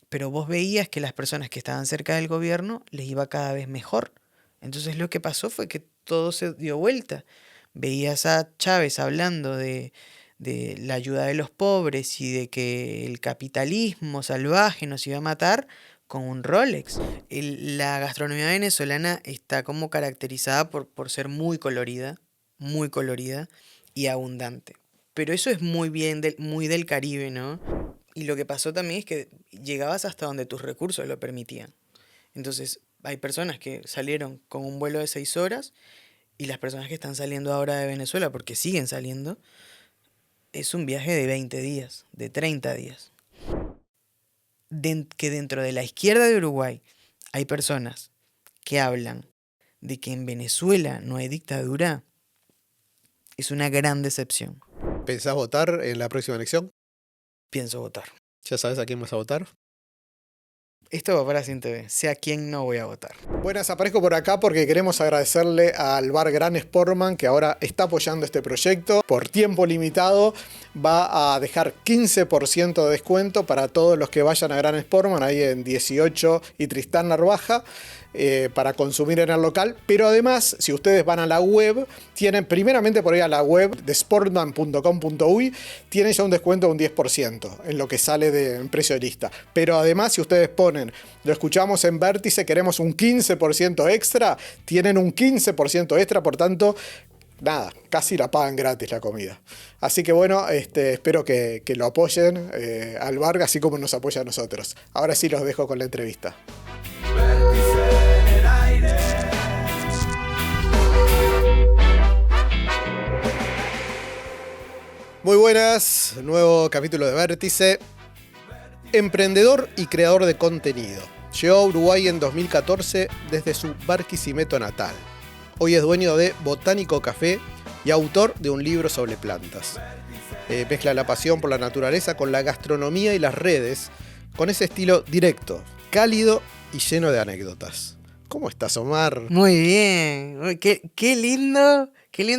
pero vos veías que las personas que estaban cerca del gobierno les iba cada vez mejor. Entonces lo que pasó fue que todo se dio vuelta. Veías a Chávez hablando de la ayuda de los pobres y de que el capitalismo salvaje nos iba a matar con un Rolex. La gastronomía venezolana está como caracterizada por ser muy colorida y abundante. Pero eso es muy bien muy del Caribe, ¿no? Y lo que pasó también es que llegabas hasta donde tus recursos lo permitían. Entonces, hay personas que salieron con un vuelo de 6 horas y las personas que están saliendo ahora de Venezuela, porque siguen saliendo, es un viaje de 20 días, de 30 días. Que dentro de la izquierda de Uruguay hay personas que hablan de que en Venezuela no hay dictadura, es una gran decepción. ¿Pensás votar en la próxima elección? Pienso votar. ¿Ya sabes a quién vas a votar? Esto va para Sin TV, sé a quién no voy a votar. Buenas, aparezco por acá porque queremos agradecerle al bar Gran Sportman que ahora está apoyando este proyecto. Por tiempo limitado va a dejar 15% de descuento para todos los que vayan a Gran Sportman, ahí en 18 y Tristán Narvaja, para consumir en el local. Pero además, si ustedes van a la web, tienen primeramente por ahí a la web de sportman.com.uy, tienen ya un descuento de un 10% en lo que sale en precio de lista. Pero además, si ustedes ponen, lo escuchamos en Vértice, queremos un 15% extra, tienen un 15% extra, por tanto, nada, casi la pagan gratis la comida. Así que bueno, espero que lo apoyen al bar, así como nos apoya a nosotros. Ahora sí los dejo con la entrevista. Muy buenas, nuevo capítulo de Vértice. Emprendedor y creador de contenido. Llegó a Uruguay en 2014 desde su Barquisimeto natal. Hoy es dueño de Botánico Café y autor de un libro sobre plantas. Mezcla la pasión por la naturaleza con la gastronomía y las redes, con ese estilo directo, cálido y lleno de anécdotas. ¿Cómo estás, Omar? Muy bien, uy, qué lindo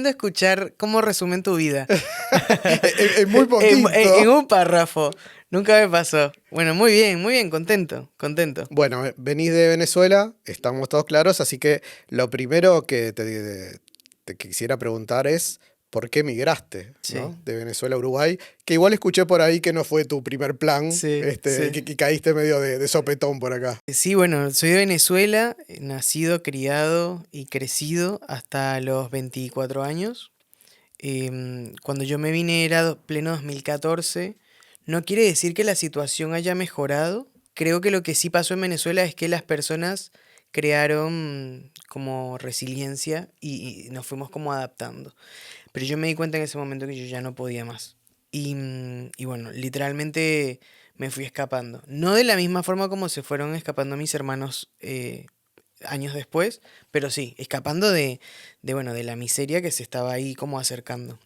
escuchar cómo resumen tu vida. Es muy poquito. En un párrafo, nunca me pasó. Bueno, muy bien, contento. Bueno, venís de Venezuela, estamos todos claros, así que lo primero que te quisiera preguntar es ¿por qué migraste, Sí, ¿no? De Venezuela a Uruguay? Que igual escuché por ahí que no fue tu primer plan, sí. que caíste medio de sopetón por acá. Sí, bueno, soy de Venezuela, nacido, criado y crecido hasta los 24 años. Cuando yo me vine era pleno 2014. No quiere decir que la situación haya mejorado. Creo que lo que sí pasó en Venezuela es que las personas crearon como resiliencia y nos fuimos como adaptando. Pero yo me di cuenta en ese momento que yo ya no podía más. Y bueno, literalmente me fui escapando. No de la misma forma como se fueron escapando mis hermanos años después, pero sí, escapando bueno, de la miseria que se estaba ahí como acercando.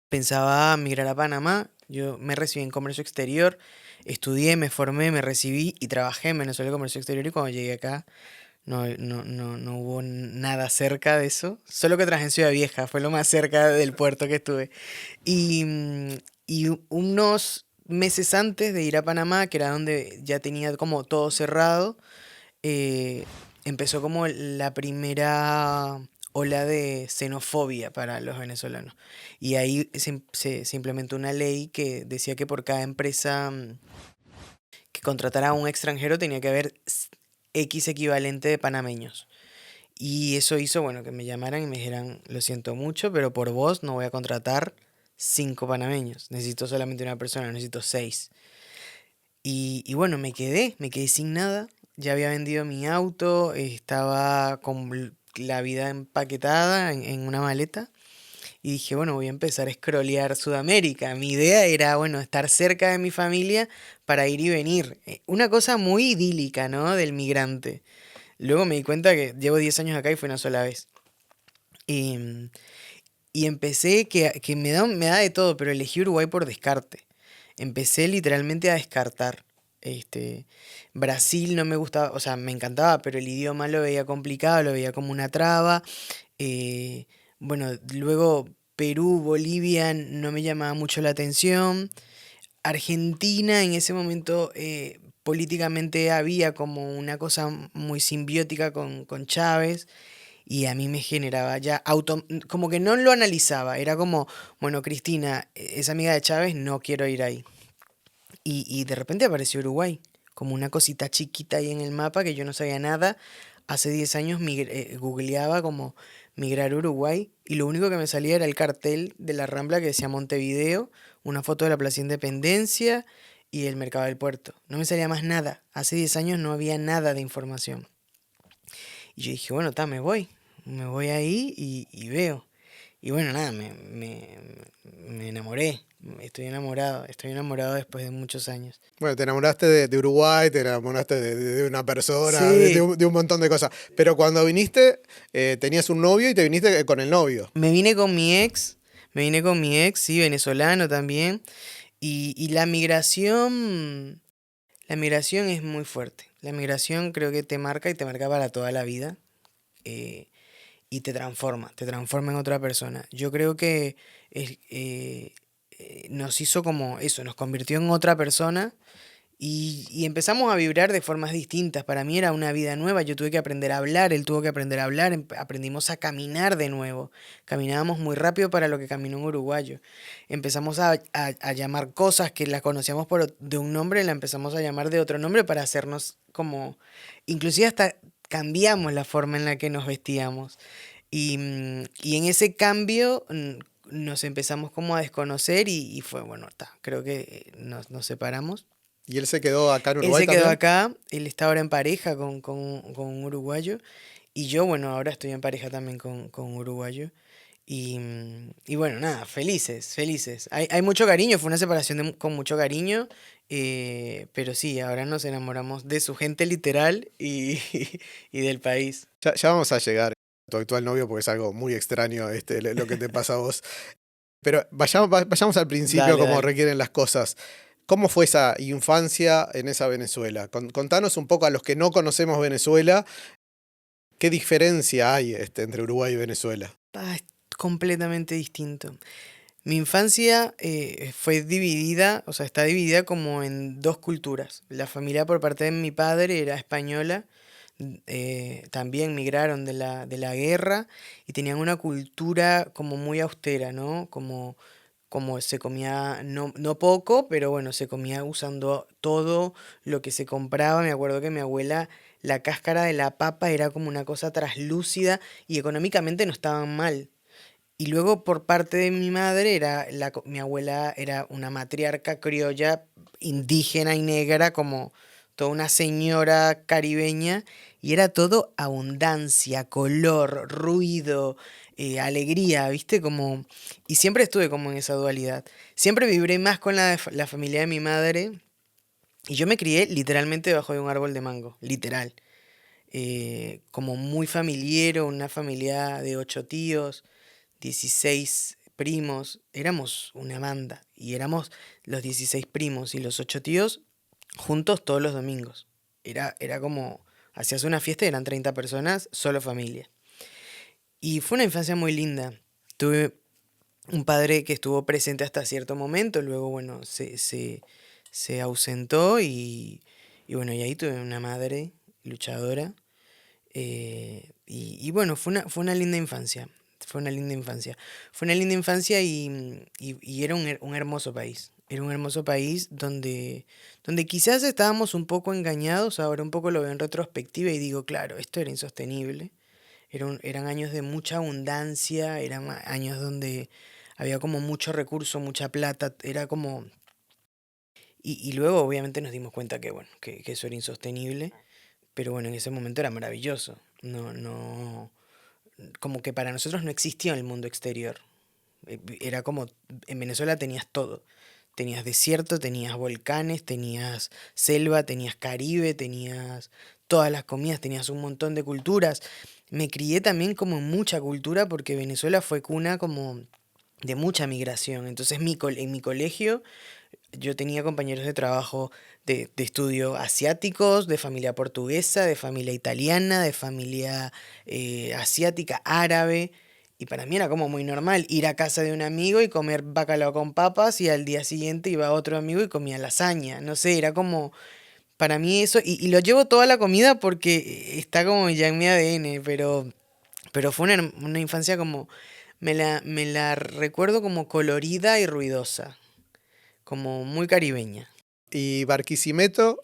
Pensaba migrar a Panamá, yo me recibí en comercio exterior, estudié, me formé, me recibí y trabajé en Venezuela en comercio exterior y cuando llegué acá no hubo nada cerca de eso, solo que trabajé en Ciudad Vieja, fue lo más cerca del puerto que estuve. Y unos meses antes de ir a Panamá, que era donde ya tenía como todo cerrado, eh, empezó como la primera ola de xenofobia para los venezolanos. Y ahí se implementó una ley que decía que por cada empresa que contratara a un extranjero tenía que haber X equivalente de panameños. Y eso hizo, bueno, que me llamaran y me dijeran, lo siento mucho, pero por vos no voy a contratar 5 panameños. Necesito solamente una persona, necesito 6. Y bueno, me quedé sin nada. Ya había vendido mi auto, estaba con la vida empaquetada en una maleta. Y dije, bueno, voy a empezar a scrollear Sudamérica. Mi idea era, bueno, estar cerca de mi familia para ir y venir. Una cosa muy idílica, ¿no? Del migrante. Luego me di cuenta que llevo 10 años acá y fue una sola vez. Y, y empecé, que me da de todo, pero elegí Uruguay por descarte. Empecé literalmente a descartar. Este, Brasil no me gustaba, o sea, me encantaba, pero el idioma lo veía complicado, lo veía como una traba. Eh, bueno, luego Perú, Bolivia no me llamaba mucho la atención. Argentina en ese momento políticamente había como una cosa muy simbiótica con Chávez y a mí me generaba ya como que no lo analizaba, era como, bueno, Cristina es amiga de Chávez, no quiero ir ahí. Y de repente apareció Uruguay, como una cosita chiquita ahí en el mapa que yo no sabía nada. Hace 10 años googleaba como migrar a Uruguay y lo único que me salía era el cartel de la Rambla que decía Montevideo, una foto de la Plaza Independencia y el Mercado del Puerto. No me salía más nada. Hace 10 años no había nada de información. Y yo dije, bueno, me voy ahí y veo. Y bueno, nada, me enamoré, estoy enamorado después de muchos años. Bueno, te enamoraste de Uruguay, te enamoraste de una persona, Sí, de un montón de cosas. Pero cuando viniste, tenías un novio y te viniste con el novio. me vine con mi ex, sí, venezolano también, y la migración es muy fuerte. La migración creo que te marca y te marca para toda la vida, eh, y te transforma en otra persona. Yo creo que nos hizo como eso, nos convirtió en otra persona. Y empezamos a vibrar de formas distintas. Para mí era una vida nueva. Yo tuve que aprender a hablar, él tuvo que aprender a hablar. Aprendimos a caminar de nuevo. Caminábamos muy rápido para lo que caminó un uruguayo. Empezamos a llamar cosas que las conocíamos de un nombre, la empezamos a llamar de otro nombre para hacernos como... Inclusive hasta cambiamos la forma en la que nos vestíamos. Y en ese cambio nos empezamos como a desconocer y fue, bueno, creo que nos separamos. ¿Y él se quedó acá en Él Uruguay se quedó también? acá, él está ahora en pareja con un uruguayo y yo, bueno, ahora estoy en pareja también con un uruguayo y bueno, nada, felices, felices. Hay mucho cariño, fue una separación con mucho cariño, pero sí, ahora nos enamoramos de su gente literal y del país. Ya vamos a llegar a tu actual novio porque es algo muy extraño lo que te pasa a vos. Pero vayamos al principio Dale, como dale. requieren las cosas. ¿Cómo fue esa infancia en esa Venezuela? Contanos un poco a los que no conocemos Venezuela, ¿qué diferencia hay entre Uruguay y Venezuela? Es completamente distinto. Mi infancia fue dividida, o sea, está dividida como en dos culturas. La familia por parte de mi padre era española, también migraron de la guerra y tenían una cultura como muy austera, ¿no? Como se comía, no poco, pero bueno, se comía usando todo lo que se compraba. Me acuerdo que mi abuela, la cáscara de la papa era como una cosa traslúcida y económicamente no estaban mal. Y luego por parte de mi madre mi abuela era una matriarca criolla, indígena y negra, como toda una señora caribeña, y era todo abundancia, color, ruido, alegría, ¿viste? Y siempre estuve como en esa dualidad. Siempre vibré más con la familia de mi madre, y yo me crié literalmente debajo de un árbol de mango, literal. Como muy familiero, una familia de 8 tíos, 16 primos, éramos una banda y éramos los 16 primos y los 8 tíos juntos todos los domingos. Era como, hacías una fiesta y eran 30 personas, solo familia. Y fue una infancia muy linda. Tuve un padre que estuvo presente hasta cierto momento, luego, bueno, se ausentó y bueno, y ahí tuve una madre luchadora. Y bueno, fue una linda infancia. Fue una linda infancia. Fue una linda infancia y era un hermoso país. Era un hermoso país donde quizás estábamos un poco engañados, ahora un poco lo veo en retrospectiva y digo, claro, esto era insostenible. Eran años de mucha abundancia, eran años donde había como mucho recurso, mucha plata, era como... Y luego obviamente nos dimos cuenta que, bueno, que eso era insostenible, pero bueno, en ese momento era maravilloso. Como que para nosotros no existía el mundo exterior. Era como, en Venezuela tenías todo. Tenías desierto, tenías volcanes, tenías selva, tenías Caribe, tenías todas las comidas, tenías un montón de culturas. Me crié también como en mucha cultura porque Venezuela fue cuna como de mucha migración. Entonces en mi colegio yo tenía compañeros de trabajo de estudio asiáticos, de familia portuguesa, de familia italiana, de familia asiática, árabe. Y para mí era como muy normal ir a casa de un amigo y comer bacalao con papas y al día siguiente iba otro amigo y comía lasaña. No sé, era como... Para mí eso, y lo llevo toda la comida porque está como ya en mi ADN, pero fue una infancia como, me la recuerdo como colorida y ruidosa, como muy caribeña. Y Barquisimeto,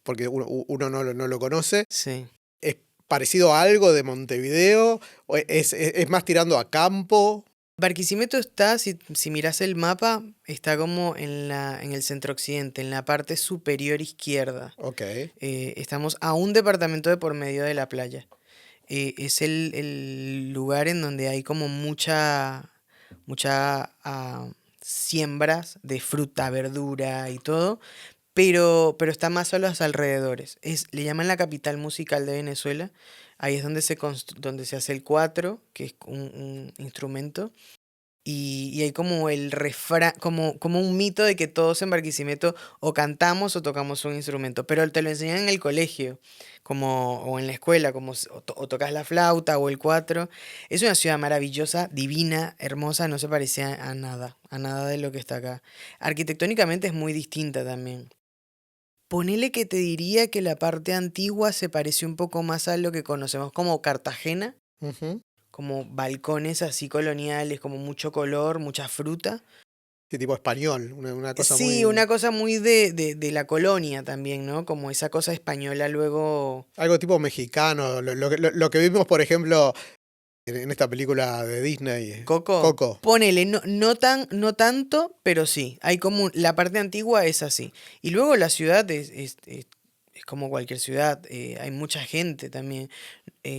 porque uno no lo conoce, Sí. ¿es parecido a algo de Montevideo? ¿O es más tirando a campo? Barquisimeto está, si miras el mapa, está como en el centro occidente, en la parte superior izquierda. Ok. Estamos a un departamento de por medio de la playa. Es el lugar en donde hay como mucha siembras de fruta, verdura y todo, pero está más a los alrededores. Le llaman la capital musical de Venezuela. Ahí es donde se hace el cuatro, que es un instrumento. Y hay como el refrán, como un mito de que todos en Barquisimeto o cantamos o tocamos un instrumento, pero te lo enseñan en el colegio, o en la escuela, o tocas la flauta o el cuatro. Es una ciudad maravillosa, divina, hermosa, no se parece a nada de lo que está acá. Arquitectónicamente es muy distinta también. Ponele que te diría que la parte antigua se parece un poco más a lo que conocemos como Cartagena, Ujú. como balcones así coloniales, como mucho color, mucha fruta. Sí, tipo español, una cosa Sí, muy... una cosa muy de la colonia también, ¿no? Como esa cosa española luego. Algo tipo mexicano, lo que vimos, por ejemplo, en esta película de Disney, Coco, Coco. ponele, no tanto, pero sí. Hay como, la parte antigua es así. Y luego la ciudad es como cualquier ciudad, hay mucha gente también.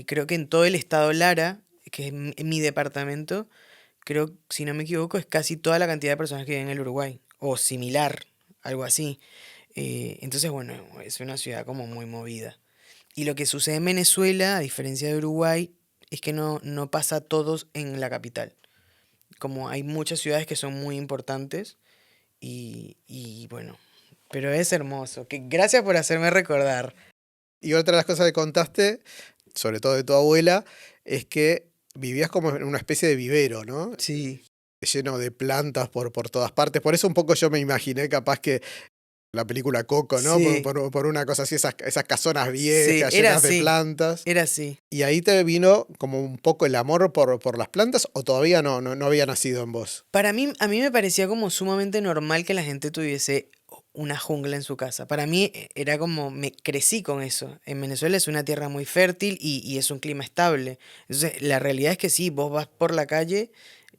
Creo que en todo el estado Lara, que es mi departamento, creo, si no me equivoco, es casi toda la cantidad de personas que viven en el Uruguay, o similar, algo así. Entonces, bueno, es una ciudad como muy movida. Y lo que sucede en Venezuela, a diferencia de Uruguay, es que no pasa todos en la capital. Como hay muchas ciudades que son muy importantes y bueno, pero es hermoso. Gracias por hacerme recordar. Y otra de las cosas que contaste, sobre todo de tu abuela, es que vivías como en una especie de vivero, ¿no? Sí, Lleno de plantas por todas partes. Por eso un poco yo me imaginé capaz que la película Coco, ¿no? sí, Por una cosa así, esas casonas sí, viejas, llenas de plantas. era así. ¿Y ahí te vino como un poco el amor por las plantas o todavía no había nacido en vos? Para mí, a mí me parecía como sumamente normal que la gente tuviese una jungla en su casa. Para mí era como, me crecí con eso. En Venezuela es una tierra muy fértil y es un clima estable. Entonces, la realidad es que sí, vos vas por la calle,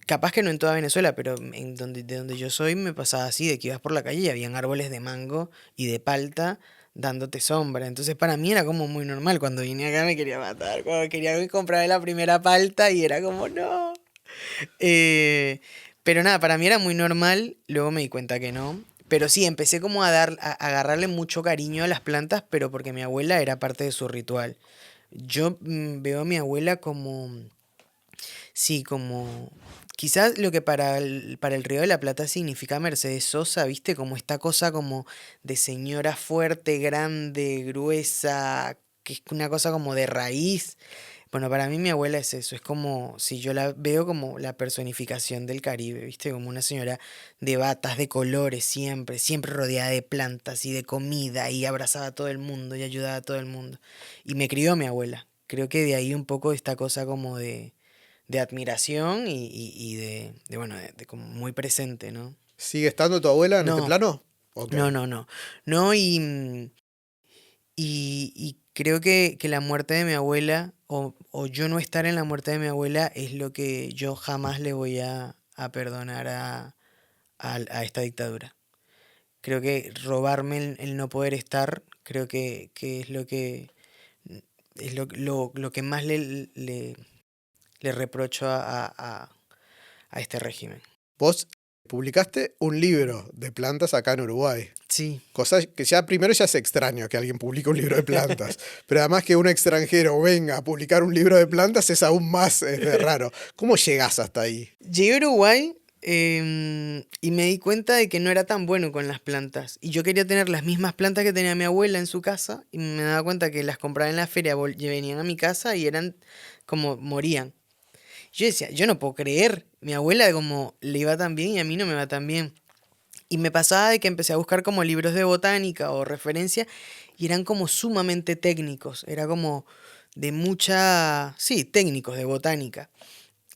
capaz que no en toda Venezuela, pero de donde yo soy me pasaba así, de que ibas por la calle y habían árboles de mango y de palta dándote sombra. Entonces, para mí era como muy normal. Cuando vine acá me quería matar, cuando quería comprar la primera palta y era como, no. Eh, pero nada, para mí era muy normal, luego me di cuenta que no. Pero sí, empecé como a agarrarle mucho cariño a las plantas, pero porque mi abuela era parte de su ritual. Yo veo a mi abuela como, sí, como, quizás lo que para el Río de la Plata significa Mercedes Sosa, ¿viste? Como esta cosa como de señora fuerte, grande, gruesa, que es una cosa como de raíz. Bueno, para mí mi abuela es eso, es como si yo la veo como la personificación del Caribe, ¿viste? Como una señora de batas, de colores, siempre, siempre rodeada de plantas y de comida y abrazaba a todo el mundo y ayudaba a todo el mundo. Y me crió mi abuela. Creo que de ahí un poco esta cosa como de admiración y bueno, de como muy presente, ¿no? ¿Sigue estando tu abuela en este No, plano? Ok. no. No, y creo que la muerte de mi abuela, o yo no estar en la muerte de mi abuela, es lo que yo jamás le voy a perdonar a esta dictadura. Creo que robarme el no poder estar, creo que es lo que más le reprocho a este régimen. Vos publicaste un libro de plantas acá en Uruguay. Sí, Cosa que ya primero ya es extraño que alguien publique un libro de plantas, pero además que un extranjero venga a publicar un libro de plantas es aún más raro. ¿Cómo llegás hasta ahí? llegué a Uruguay y me di cuenta de que no era tan bueno con las plantas. Y yo quería tener las mismas plantas que tenía mi abuela en su casa y me daba cuenta que las compraba en la feria, y venían a mi casa y eran como morían. Yo decía, yo no puedo creer, mi abuela como le iba tan bien y a mí no me va tan bien. Y me pasaba de que empecé a buscar como libros de botánica o referencia y eran como sumamente técnicos, era como de mucha, sí, técnicos de botánica.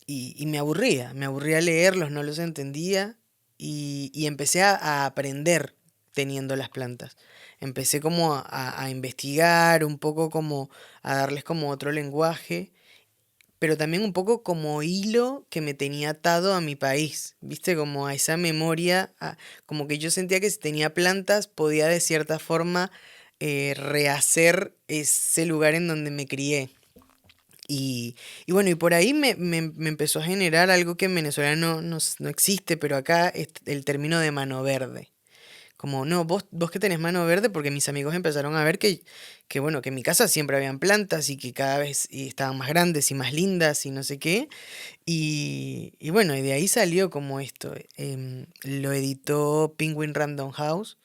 Y me aburría leerlos, no los entendía y empecé a aprender teniendo las plantas. Empecé como a investigar, un poco como a darles como otro lenguaje, pero también un poco como hilo que me tenía atado a mi país, ¿viste? Como a esa memoria, como que yo sentía que si tenía plantas podía de cierta forma rehacer ese lugar en donde me crié. Y, y bueno, y por ahí me empezó a generar algo que en Venezuela no existe, pero acá es el término de mano verde. Como, no, vos que tenés mano verde, porque mis amigos empezaron a ver que bueno, que en mi casa siempre habían plantas y que cada vez estaban más grandes y más lindas y no sé qué. Y bueno, y de ahí salió como esto. Lo editó Penguin Random House,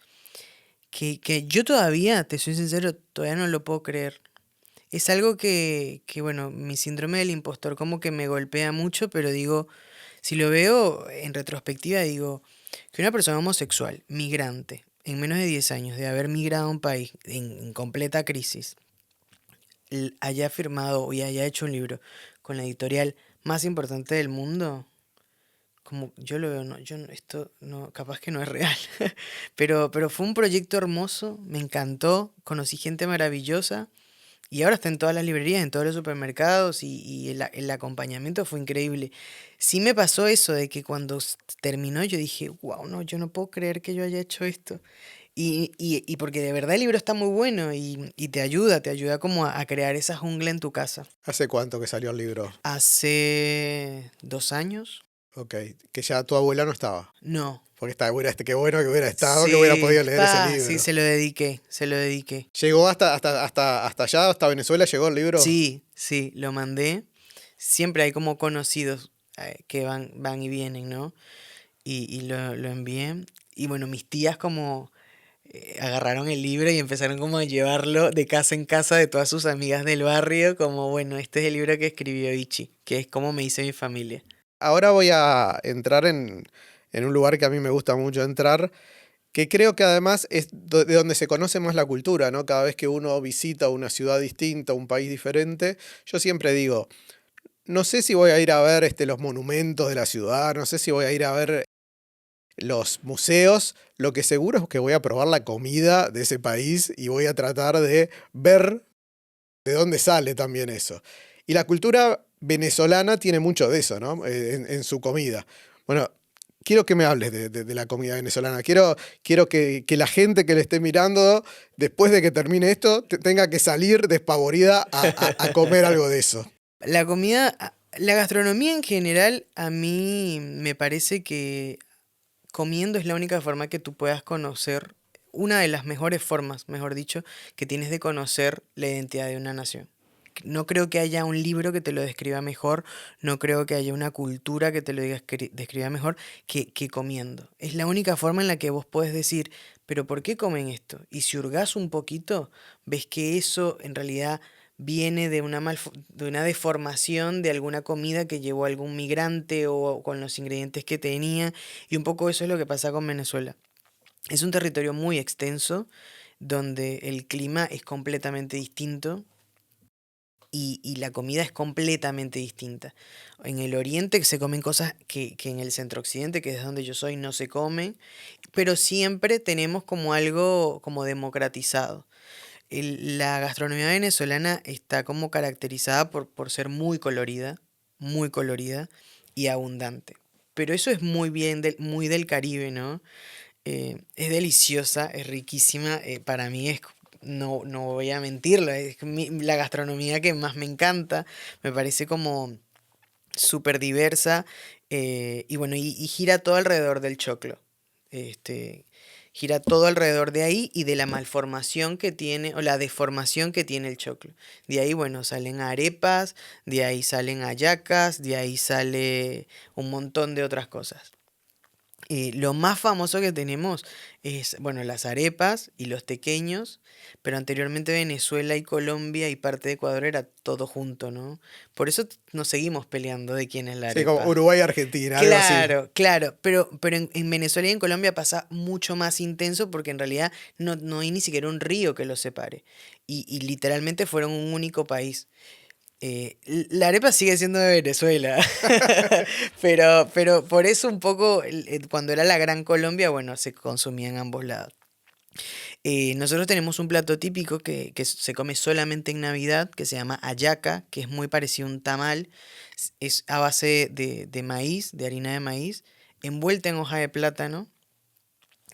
que yo todavía, te soy sincero, todavía no lo puedo creer. Es algo bueno, mi síndrome del impostor como que me golpea mucho, pero digo, si lo veo en retrospectiva, digo, que una persona homosexual, migrante, en menos de 10 años de haber migrado a un país en completa crisis, haya firmado y haya hecho un libro con la editorial más importante del mundo, como yo lo veo, no, esto no, capaz que no es real, pero fue un proyecto hermoso, me encantó, conocí gente maravillosa. Y ahora está en todas las librerías, en todos los supermercados y el acompañamiento fue increíble. Sí me pasó eso de que cuando terminó yo dije, wow, no, yo no puedo creer que yo haya hecho esto. Y porque de verdad el libro está muy bueno y te ayuda como a crear esa jungla en tu casa. ¿Hace cuánto que salió el libro? Hace 2 años, Ok, que ya tu abuela no estaba. no. Porque está bueno, qué bueno que hubiera estado, que hubiera Sí, podido leer ese sí, libro. se lo dediqué, se lo dediqué. ¿Llegó hasta allá, hasta Venezuela, llegó el libro? Sí, sí, lo mandé. Siempre hay como conocidos que van y vienen, ¿no? Y lo envié. Y bueno, mis tías como agarraron el libro y empezaron como a llevarlo de casa en casa de todas sus amigas del barrio, como bueno, este es el libro que escribió Ichi, que es como me dice mi familia. Ahora voy a entrar en un lugar que a mí me gusta mucho entrar, que creo que además es de donde se conoce más la cultura, ¿no? Cada vez que uno visita una ciudad distinta, un país diferente, yo siempre digo, no sé si voy a ir a ver los monumentos de la ciudad, no sé si voy a ir a ver los museos, lo que seguro es que voy a probar la comida de ese país y voy a tratar de ver de dónde sale también eso. Y la cultura venezolana tiene mucho de eso, ¿no? En su comida. Bueno, quiero que me hables de la comida venezolana. Quiero que la gente que le esté mirando, después de que termine esto, tenga que salir despavorida a comer algo de eso. La comida, la gastronomía en general, a mí me parece que comiendo es la única forma que tú puedas conocer, una de las mejores formas, mejor dicho, que tienes de conocer la identidad de una nación. No creo que haya un libro que te lo describa mejor, no creo que haya una cultura que te lo describa mejor que comiendo. Es la única forma en la que vos podés decir, pero ¿por qué comen esto? Y si hurgás un poquito, ves que eso en realidad viene de de una deformación de alguna comida que llevó algún migrante o con los ingredientes que tenía. Y un poco eso es lo que pasa con Venezuela. Es un territorio muy extenso donde el clima es completamente distinto y la comida es completamente distinta. En el oriente se comen cosas que en el centro occidente, que es donde yo soy, no se comen, pero siempre tenemos como algo como democratizado. La gastronomía venezolana está como caracterizada por ser muy colorida y abundante. Pero eso es muy bien, muy del Caribe, ¿no? Es deliciosa, es riquísima. Para mí no voy a mentirlo, es la gastronomía que más me encanta. Me parece como súper diversa. Y bueno, y gira todo alrededor del choclo. Este, gira todo alrededor de ahí y de la malformación que tiene, o la deformación que tiene el choclo. De ahí, bueno, salen arepas, de ahí salen hallacas, de ahí sale un montón de otras cosas. Lo más famoso que tenemos es, bueno, las arepas y los tequeños, pero anteriormente Venezuela y Colombia y parte de Ecuador era todo junto, ¿no? Por eso nos seguimos peleando de quién es la Sí, como arepa. Uruguay-Argentina, algo así. Claro, claro, pero en Venezuela y en Colombia pasa mucho más intenso porque en realidad no hay ni siquiera un río que los separe. Y literalmente fueron un único país. La arepa sigue siendo de Venezuela, pero por eso un poco, cuando era la Gran Colombia, bueno, se consumía en ambos lados. Nosotros tenemos un plato típico que se come solamente en Navidad, que se llama hallaca, que es muy parecido a un tamal. Es a base de maíz, de harina de maíz, envuelta en hoja de plátano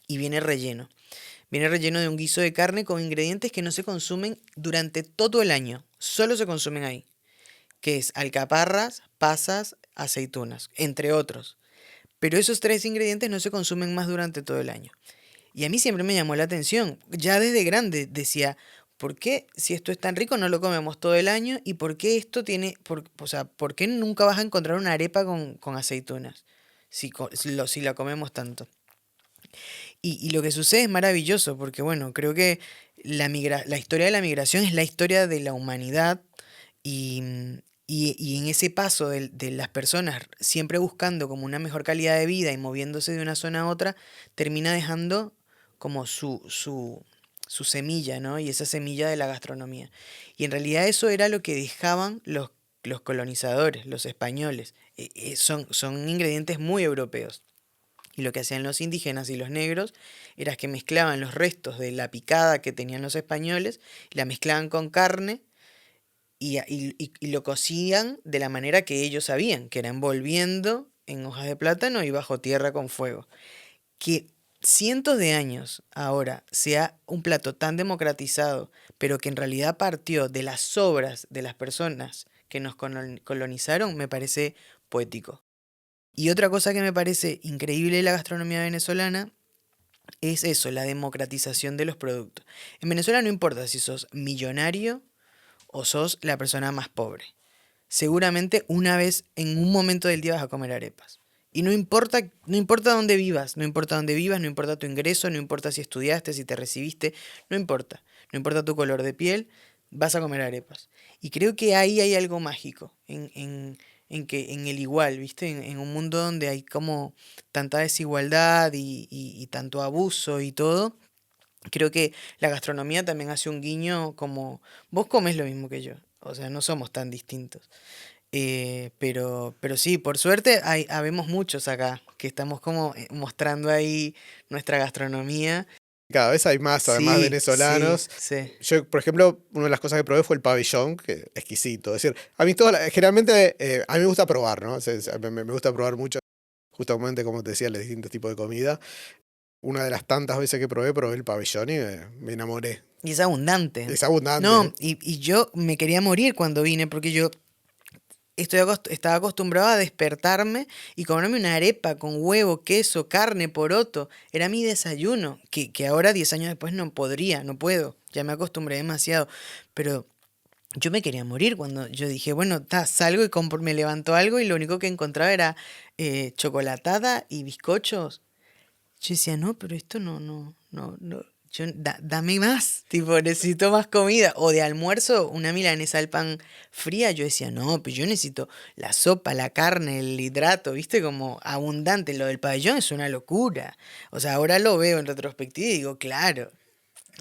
y viene relleno. Viene relleno de un guiso de carne con ingredientes que no se consumen durante todo el año, solo se consumen ahí, que es alcaparras, pasas, aceitunas, entre otros. Pero esos tres ingredientes no se consumen más durante todo el año. Y a mí siempre me llamó la atención. Ya desde grande decía, ¿por qué si esto es tan rico no lo comemos todo el año? ¿Y por qué esto tiene, o sea, por qué nunca vas a encontrar una arepa con aceitunas? Si la comemos tanto. Y lo que sucede es maravilloso, porque bueno, creo que la historia de la migración es la historia de la humanidad y, y en ese paso de las personas siempre buscando como una mejor calidad de vida y moviéndose de una zona a otra, termina dejando como su semilla, ¿no? Y esa semilla de la gastronomía. Y en realidad eso era lo que dejaban los colonizadores, los españoles. Son ingredientes muy europeos. Y lo que hacían los indígenas y los negros era que mezclaban los restos de la picada que tenían los españoles, la mezclaban con carne y lo cocían de la manera que ellos sabían, que era envolviendo en hojas de plátano y bajo tierra con fuego. Que cientos de años ahora sea un plato tan democratizado, pero que en realidad partió de las obras de las personas que nos colonizaron, me parece poético. Y otra cosa que me parece increíble de la gastronomía venezolana es eso, la democratización de los productos. En Venezuela no importa si sos millonario o sos la persona más pobre. Seguramente una vez en un momento del día vas a comer arepas. Y no importa dónde vivas, no importa dónde vivas, no importa tu ingreso, no importa si estudiaste, si te recibiste, no importa. No importa tu color de piel, vas a comer arepas. Y creo que ahí hay algo mágico, en el igual, ¿viste? En un mundo donde hay como tanta desigualdad y tanto abuso y todo. Creo que la gastronomía también hace un guiño como, vos comes lo mismo que yo, o sea, no somos tan distintos. Pero sí, por suerte habemos muchos acá que estamos como mostrando ahí nuestra gastronomía. Cada vez hay más, además Sí, sí, venezolanos. sí. Yo, por ejemplo, una de las cosas que probé fue el pabellón, que es exquisito. Es decir, a mí generalmente, a mí me gusta probar, ¿no? Me gusta probar mucho, justamente como te decía, los distintos tipos de comida. Una de las tantas veces que probé el pabellón y me enamoré. Y es abundante. Es abundante, No, ¿eh? y yo me quería morir cuando vine porque yo estaba acostumbrado a despertarme y comerme una arepa con huevo, queso, carne, poroto. Era mi desayuno, que ahora 10 años después no podría, no puedo. Ya me acostumbré demasiado. Pero yo me quería morir cuando yo dije, bueno, salgo y me levanto algo y lo único que encontraba era chocolatada y bizcochos. Yo decía, no, pero esto no. Dame más, tipo, necesito más comida. O de almuerzo, una milanesa al pan fría. Yo decía, no, pero yo necesito la sopa, la carne, el hidrato, ¿viste? Como abundante. Lo del pabellón es una locura. O sea, ahora lo veo en retrospectiva y digo, claro.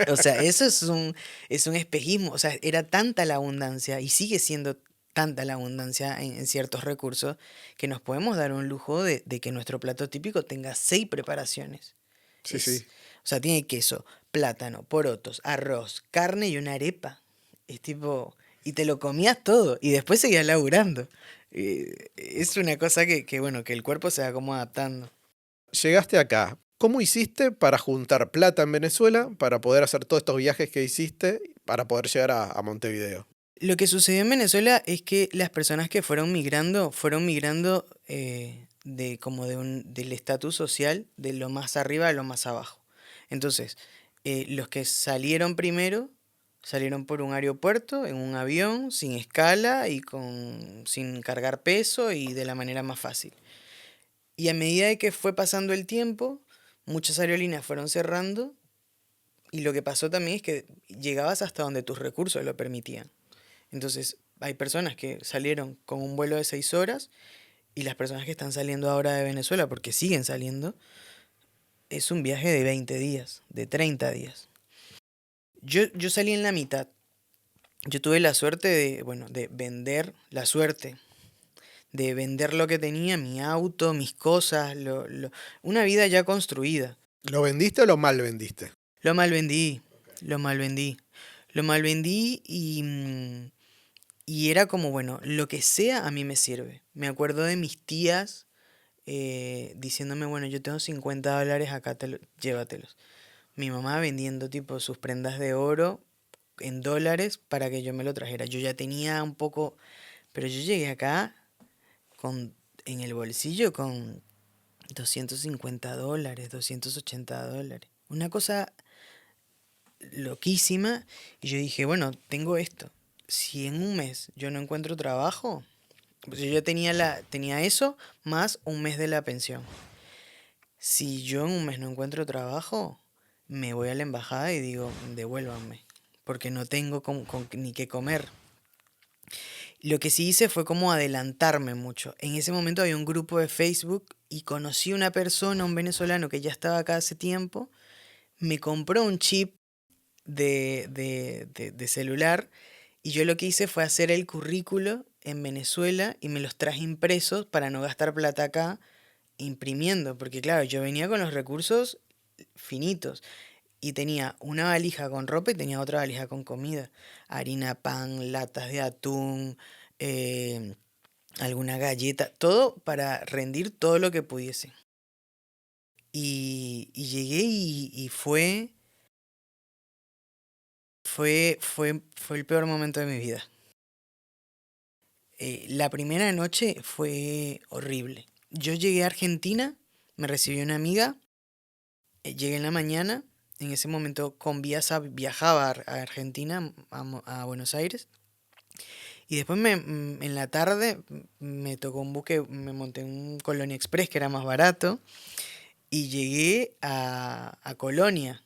O sea, eso es un espejismo. O sea, era tanta la abundancia y sigue siendo tanta la abundancia en ciertos recursos que nos podemos dar un lujo de que nuestro plato típico tenga 6 preparaciones. Sí, sí. O sea, tiene queso, plátano, porotos, arroz, carne y una arepa. Es tipo, y te lo comías todo y después seguías laburando. Es una cosa bueno, que el cuerpo se va como adaptando. Llegaste acá. ¿Cómo hiciste para juntar plata en Venezuela para poder hacer todos estos viajes que hiciste para poder llegar a Montevideo? Lo que sucedió en Venezuela es que las personas que fueron migrando del estatus social, de lo más arriba a lo más abajo. Entonces, los que salieron primero, salieron por un aeropuerto, en un avión, sin escala y sin cargar peso y de la manera más fácil. Y a medida de que fue pasando el tiempo, muchas aerolíneas fueron cerrando y lo que pasó también es que llegabas hasta donde tus recursos lo permitían. Entonces, hay personas que salieron con un vuelo de 6 horas y las personas que están saliendo ahora de Venezuela, porque siguen saliendo, es un viaje de 20 días, de 30 días. Yo salí en la mitad. Yo tuve la suerte de, bueno, de vender la suerte, de vender lo que tenía, mi auto, mis cosas, una vida ya construida. ¿Lo vendiste o lo mal vendiste? Lo mal vendí, lo mal vendí. Lo mal vendí y era como, bueno, lo que sea a mí me sirve. Me acuerdo de mis tías diciéndome, bueno, yo tengo $50 acá, llévatelos. Mi mamá vendiendo tipo sus prendas de oro en dólares para que yo me lo trajera. Yo ya tenía un poco, pero yo llegué acá con, en el bolsillo con $250, $280. Una cosa loquísima. Y yo dije, bueno, tengo esto. Si en un mes yo no encuentro trabajo, pues yo ya tenía eso más un mes de la pensión. Si yo en un mes no encuentro trabajo, me voy a la embajada y digo, devuélvanme, porque no tengo ni qué comer. Lo que sí hice fue como adelantarme mucho. En ese momento había un grupo de Facebook y conocí una persona, un venezolano que ya estaba acá hace tiempo, me compró un chip de celular y yo lo que hice fue hacer el currículo en Venezuela y me los traje impresos para no gastar plata acá imprimiendo, porque claro, yo venía con los recursos finitos y tenía una valija con ropa y tenía otra valija con comida, harina, pan, latas de atún, eh, alguna galleta, todo para rendir todo lo que pudiese. Y llegué y fue el peor momento de mi vida. La primera noche fue horrible. Yo llegué a Argentina, me recibió una amiga, llegué en la mañana, en ese momento con Viasa viajaba a Argentina, a Buenos Aires, y después en la tarde me tocó un buque, me monté en un Colonia Express que era más barato, y llegué a Colonia.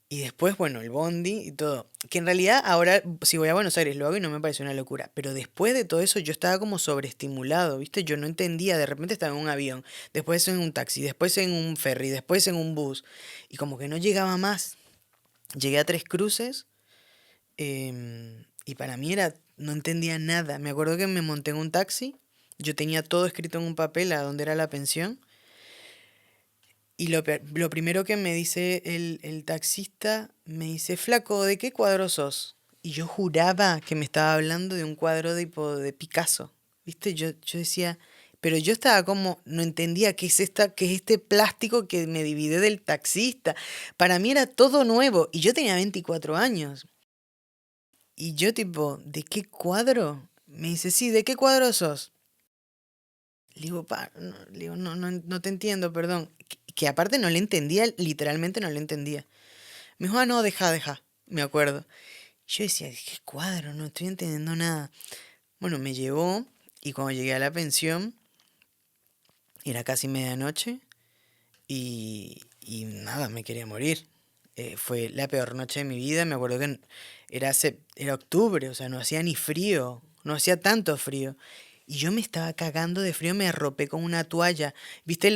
Y después, bueno, el bondi y todo. Que en realidad ahora, si voy a Buenos Aires, lo hago y no me pareció una locura. Pero después de todo eso, yo estaba como sobreestimulado, ¿viste? Yo no entendía. De repente estaba en un avión, después en un taxi, después en un ferry, después en un bus. Y como que no llegaba más. Llegué a Tres Cruces y para mí era, no entendía nada. Me acuerdo que me monté en un taxi. Yo tenía todo escrito en un papel a dónde era la pensión. Y lo primero que me dice el taxista, me dice, flaco, ¿de qué cuadro sos? Y yo juraba que me estaba hablando de un cuadro de Picasso. ¿Viste? Yo decía, pero yo estaba como, no entendía qué es este plástico que me divide del taxista. Para mí era todo nuevo y yo tenía 24 años. Y yo tipo, ¿de qué cuadro? Me dice, sí, ¿de qué cuadro sos? Le digo, le digo, no te entiendo, perdón. Que aparte no le entendía, literalmente no le entendía. Me dijo, no, deja, me acuerdo. Yo decía, ¿qué cuadro? No estoy entendiendo nada. Bueno, me llevó y cuando llegué a la pensión, era casi medianoche y nada, me quería morir. Fue la peor noche de mi vida, me acuerdo que era octubre, o sea, no hacía ni frío, no hacía tanto frío. Y yo me estaba cagando de frío, me arropé con una toalla. ¿Viste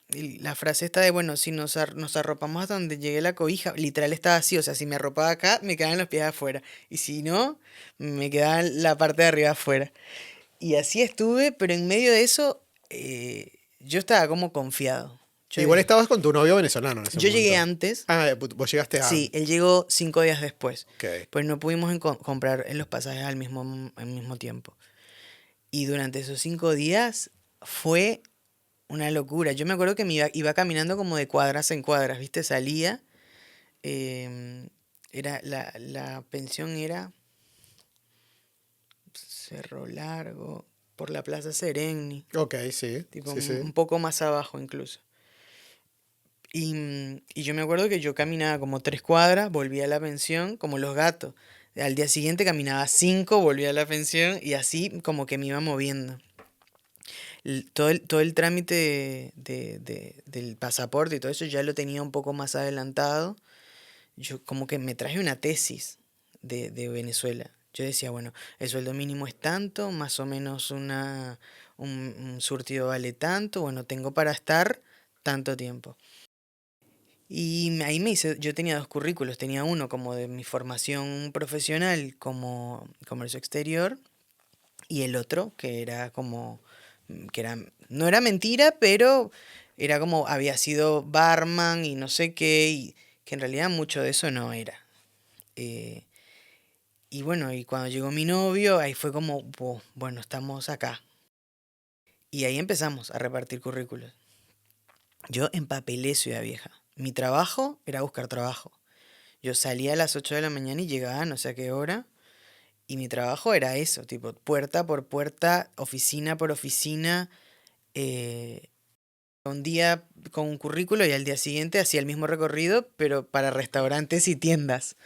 la frase esta de, bueno, si nos arropamos hasta donde llegue la cobija? Literal estaba así, o sea, si me arropaba acá, me quedaban los pies afuera. Y si no, me quedaba la parte de arriba afuera. Y así estuve, pero en medio de eso, yo estaba como confiado. Yo Igual dije, estabas con tu novio venezolano en ese yo llegué momento. antes, Ah, vos llegaste a... sí, él llegó 5 días después, Ok. pues no pudimos comprar en los pasajes al mismo tiempo. Y durante esos 5 días fue una locura. Yo me acuerdo que iba caminando como de cuadras en cuadras, ¿viste? Salía, em, la pensión era Cerro Largo, por la Plaza Sereni, Ok, sí, tipo sí, sí. un poco más abajo incluso. Y yo me acuerdo que yo caminaba como 3 cuadras, volvía a la pensión, como los gatos. Al día siguiente caminaba 5, volvía a la pensión y así como que me iba moviendo. Todo el trámite del pasaporte y todo eso ya lo tenía un poco más adelantado. Yo como que me traje una tesis de Venezuela. Yo decía, bueno, el sueldo mínimo es tanto, más o menos un surtido vale tanto, bueno, tengo para estar tanto tiempo. Y ahí me hice, yo tenía dos currículos, tenía uno como de mi formación profesional como comercio exterior y el otro que era como, que era, no era mentira, pero era como, había sido barman y no sé qué, y que en realidad mucho de eso no era. Eh, y bueno, y cuando llegó mi novio, ahí fue como, bueno, estamos acá. Y ahí empezamos a repartir currículos. Yo empapelé Ciudad Vieja. Mi trabajo era buscar trabajo. Yo salía a las 8 de la mañana y llegaba a no sé a qué hora. Y mi trabajo era eso, tipo, puerta por puerta, oficina por oficina. eh, un día con un currículo y al día siguiente hacía el mismo recorrido, pero para restaurantes y tiendas.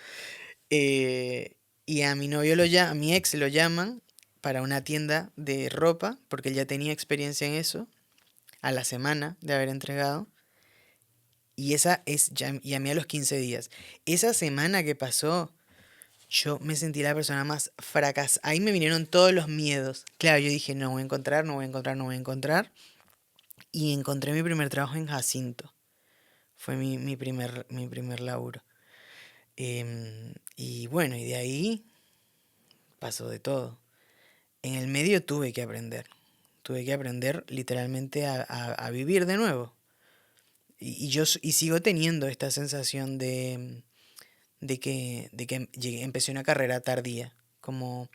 Eh, y a mi novio a mi ex lo llaman para una tienda de ropa, porque él ya tenía experiencia en eso, a la semana de haber entregado. Y y a mí a los 15 días. Esa semana que pasó, yo me sentí la persona más fracasada. Ahí me vinieron todos los miedos. Claro, yo dije, no voy a encontrar, no voy a encontrar, no voy a encontrar. Y encontré mi primer trabajo en Jacinto. Fue mi primer laburo. Y bueno, y de ahí pasó de todo. En el medio tuve que aprender. Tuve que aprender literalmente a vivir de nuevo. Y sigo teniendo esta sensación de que empecé una carrera tardía. Como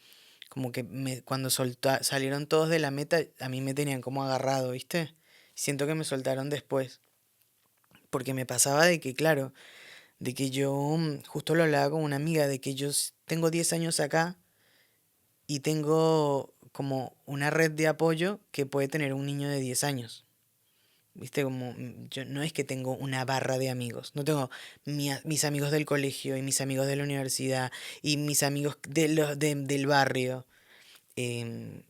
que cuando salieron todos de la meta, a mí me tenían como agarrado, ¿viste? Siento que me soltaron después. Porque me pasaba de que, claro, de que yo, justo lo hablaba con una amiga, de que tengo 10 años acá y tengo como una red de apoyo que puede tener un niño de 10 años. ¿Viste? Como yo no es que tengo una barra de amigos, no tengo mis amigos del colegio y mis amigos de la universidad y mis amigos del barrio. Em,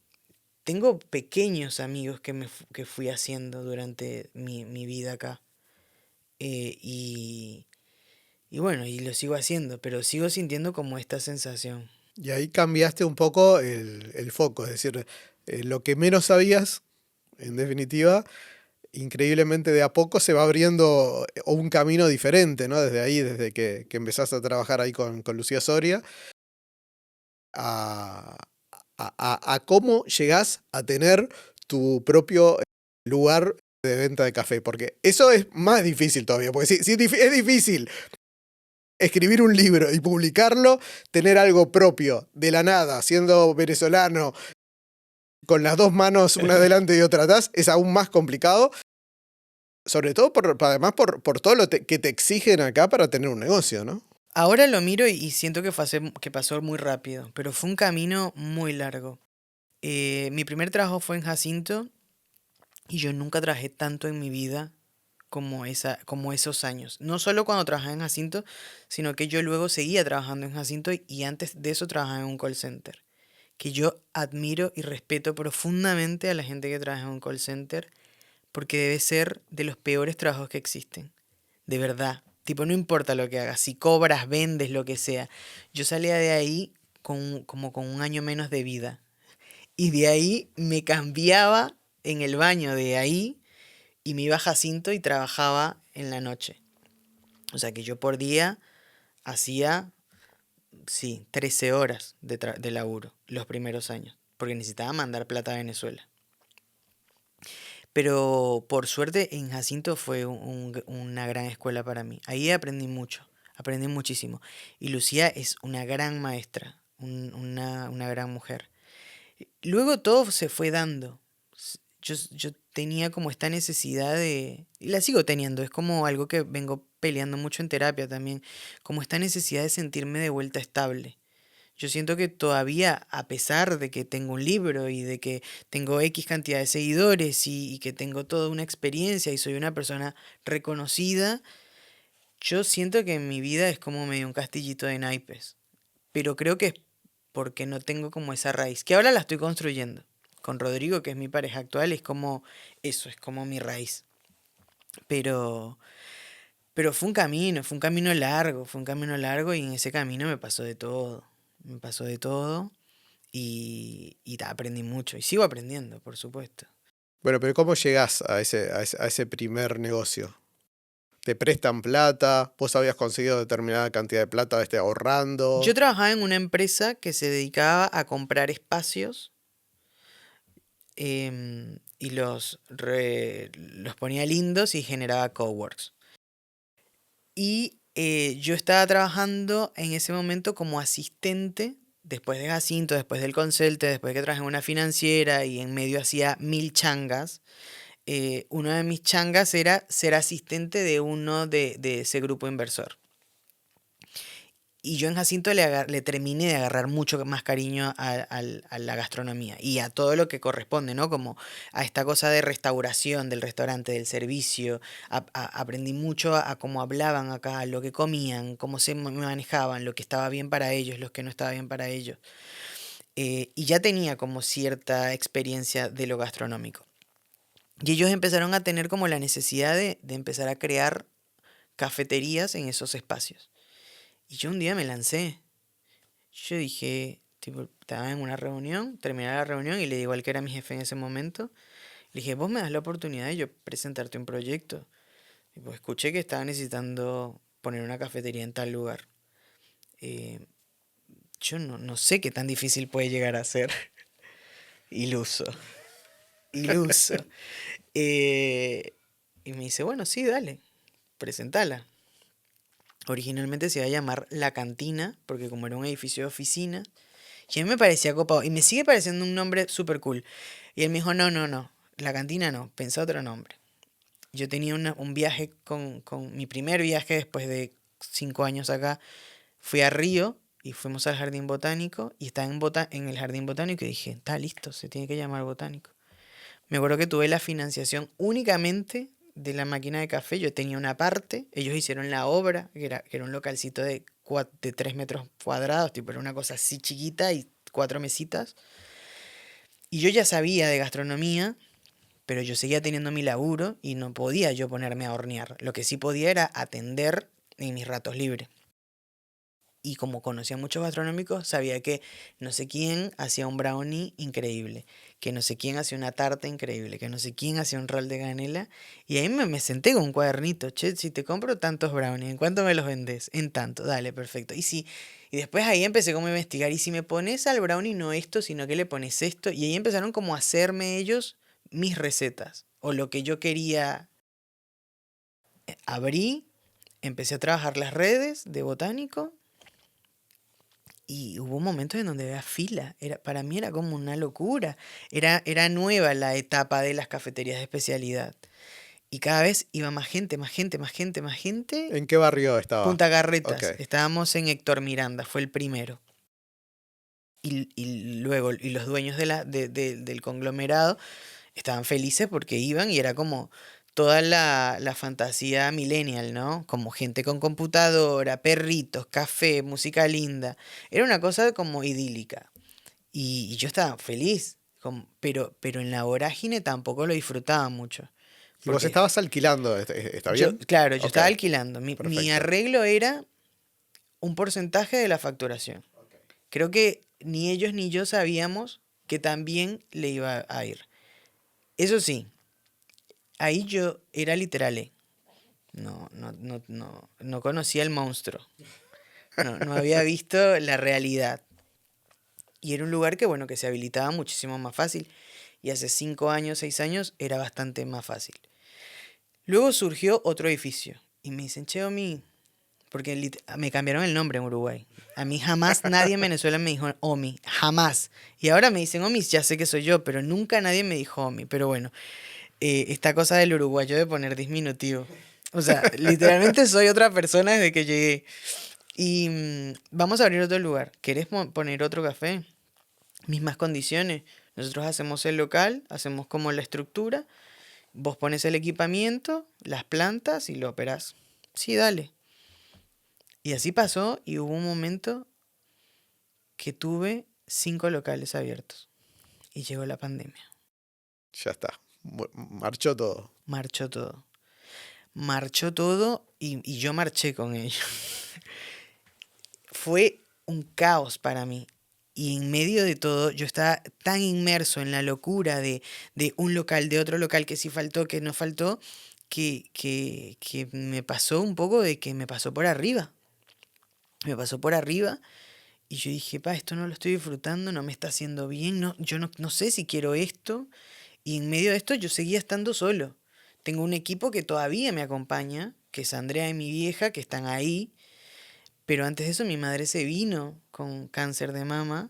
Tengo pequeños amigos que fui haciendo durante mi vida acá. Eh, y, y bueno, y lo sigo haciendo, pero sigo sintiendo como esta sensación. Y ahí cambiaste un poco el foco, es decir, lo que menos sabías, en definitiva, increíblemente de a poco se va abriendo un camino diferente, ¿no? Desde ahí, desde que empezaste a trabajar ahí con Lucía Soria, a, a cómo llegás a tener tu propio lugar de venta de café, porque eso es más difícil todavía, porque si es difícil escribir un libro y publicarlo, tener algo propio, de la nada, siendo venezolano, con las dos manos una delante y otra atrás, es aún más complicado. Sobre todo, además, por todo que te exigen acá para tener un negocio, ¿no? Ahora lo miro y siento que pasó muy rápido, pero fue un camino muy largo. Mi primer trabajo fue en Jacinto y yo nunca trabajé tanto en mi vida como esos años. No solo cuando trabajaba en Jacinto, sino que yo luego seguía trabajando en Jacinto y antes de eso trabajaba en un call center. Que yo admiro y respeto profundamente a la gente que trabaja en un call center porque debe ser de los peores trabajos que existen. De verdad. Tipo, no importa lo que hagas, si cobras, vendes, lo que sea. Yo salía de ahí como con un año menos de vida. Y de ahí me cambiaba en el baño de ahí y me iba a Jacinto y trabajaba en la noche. O sea que yo por día hacía, sí, 13 horas de laburo los primeros años. Porque necesitaba mandar plata a Venezuela. Pero por suerte en Jacinto fue una gran escuela para mí. Ahí aprendí mucho, aprendí muchísimo. Y Lucía es una gran maestra, una gran mujer. Luego todo se fue dando. Yo tenía como esta necesidad y la sigo teniendo, es como algo que vengo peleando mucho en terapia también, como esta necesidad de sentirme de vuelta estable. Yo siento que todavía, a pesar de que tengo un libro y de que tengo X cantidad de seguidores y que tengo toda una experiencia y soy una persona reconocida, yo siento que en mi vida es como medio un castillito de naipes. Pero creo que es porque no tengo como esa raíz, que ahora la estoy construyendo. con Rodrigo, que es mi pareja actual, es como eso, es como mi raíz. Pero, pero fue un camino largo, fue un camino largo y en ese camino me pasó de todo. Me pasó de todo y aprendí mucho y sigo aprendiendo, por supuesto. Bueno, pero ¿cómo llegás a ese primer negocio? ¿Te prestan plata? ¿Vos habías conseguido determinada cantidad de plata Yo ahorrando? trabajaba en una empresa que se dedicaba a comprar espacios y los ponía lindos y generaba coworks. Y yo estaba trabajando en ese momento como asistente, después de Jacinto, después del Concelte, después que trabajé en una financiera y en medio hacía 1000 changas. Una de mis changas era ser asistente de uno de ese grupo inversor. Y yo en Jacinto le terminé de agarrar mucho más cariño a la gastronomía y a todo lo que corresponde, ¿no? Como a esta cosa de restauración, del restaurante, del servicio. Aprendí mucho a cómo hablaban acá, a lo que comían, cómo se manejaban, lo que estaba bien para ellos, lo que no estaba bien para ellos. Y ya tenía como cierta experiencia de lo gastronómico. Y ellos empezaron a tener como la necesidad de empezar a crear cafeterías en esos espacios. Y yo un día me lancé. Yo dije, tipo, estaba en una reunión, terminé la reunión y le digo al que era mi jefe en ese momento, le dije, vos me das la oportunidad de yo presentarte un proyecto. Y pues escuché que estaba necesitando poner una cafetería en tal lugar. Eh, yo no sé qué tan difícil puede llegar a ser. Iluso, iluso. Eh, y me dice, bueno, sí, dale, presentala. Originalmente se iba a llamar La Cantina, porque como era un edificio de oficina, y a mí me parecía copado. Y me sigue pareciendo un nombre súper cool. Y él me dijo, no. La cantina no. Pensé otro nombre. Yo tenía un viaje con mi primer viaje después de 5 años acá. Fui a Río y fuimos al jardín botánico. Y estaba en el jardín botánico y dije, está listo, se tiene que llamar botánico. Me acuerdo que tuve la financiación únicamente de la máquina de café. Yo tenía una parte. Ellos hicieron la obra, que era un localcito de 3 metros cuadrados. Tipo, era una cosa así chiquita y 4 mesitas. Y yo ya sabía de gastronomía, pero yo seguía teniendo mi laburo y no podía yo ponerme a hornear. Lo que sí podía era atender en mis ratos libres. Y como conocía muchos gastronómicos, sabía que no sé quién hacía un brownie increíble, que no sé quién hacía una tarta increíble, que no sé quién hacía un rol de canela. Y ahí me senté con un cuadernito, che, si te compro tantos brownies, ¿en cuánto me los vendes? En tanto, dale, perfecto. Y después ahí empecé como a investigar, y si me pones al brownie no esto, sino que le pones esto, y ahí empezaron como a hacerme ellos mis recetas, o lo que yo quería. Abrí, empecé a trabajar las redes de botánico. Y hubo momentos en donde había fila. Para mí era como una locura. Era nueva la etapa de las cafeterías de especialidad. Y cada vez iba más gente, más gente, más gente, más gente. ¿En qué barrio estaba? Punta Ok. Garretas. Estábamos en Héctor Miranda, fue el primero. Y luego, y los dueños del conglomerado estaban felices porque iban y era como toda la fantasía millennial, ¿no? Como gente con computadora, perritos, café, música linda. Era una cosa como idílica. Y yo estaba feliz, pero en la vorágine tampoco lo disfrutaba mucho. ¿Y vos Porque estabas alquilando? ¿Está yo, bien? claro, yo Ok, estaba alquilando. Mi perfecto. arreglo era un porcentaje de la facturación. Creo que ni ellos ni yo sabíamos que también le iba a ir. Eso sí, ahí yo era literal. No conocía el monstruo. No había visto la realidad. Y era un lugar que, bueno, que se habilitaba muchísimo más fácil. Y hace 5 años, 6 años, era bastante más fácil. Luego surgió otro edificio. Y me dicen, che, Omi, porque me cambiaron el nombre en Uruguay. A mí jamás nadie en Venezuela me dijo Omi, jamás. Y ahora me dicen Omi, ya sé que soy yo, pero nunca nadie me dijo Omi. Pero bueno, esta cosa del uruguayo de poner disminutivo. O sea, literalmente soy otra persona desde que llegué. Y vamos a abrir otro lugar. ¿Querés poner otro café? Mismas condiciones. Nosotros hacemos el local, hacemos como la estructura, vos pones el equipamiento, las plantas y lo operás. Sí, dale. Y así pasó y hubo un momento que tuve 5 locales abiertos. y llegó la pandemia. Ya está. Marchó todo. Marchó todo. Marchó todo y yo marché con ello. Fue un caos para mí. Y en medio de todo, yo estaba tan inmerso en la locura de un local, de otro local, que sí faltó, que no faltó, que me pasó un poco de que me pasó por arriba. Me pasó por arriba y yo dije, pa, esto no lo estoy disfrutando, no me está haciendo bien, no, yo no sé si quiero esto. Y en medio de esto yo seguía estando solo. Tengo un equipo que todavía me acompaña, que es Andrea y mi vieja, que están ahí. Pero antes de eso mi madre se vino con cáncer de mama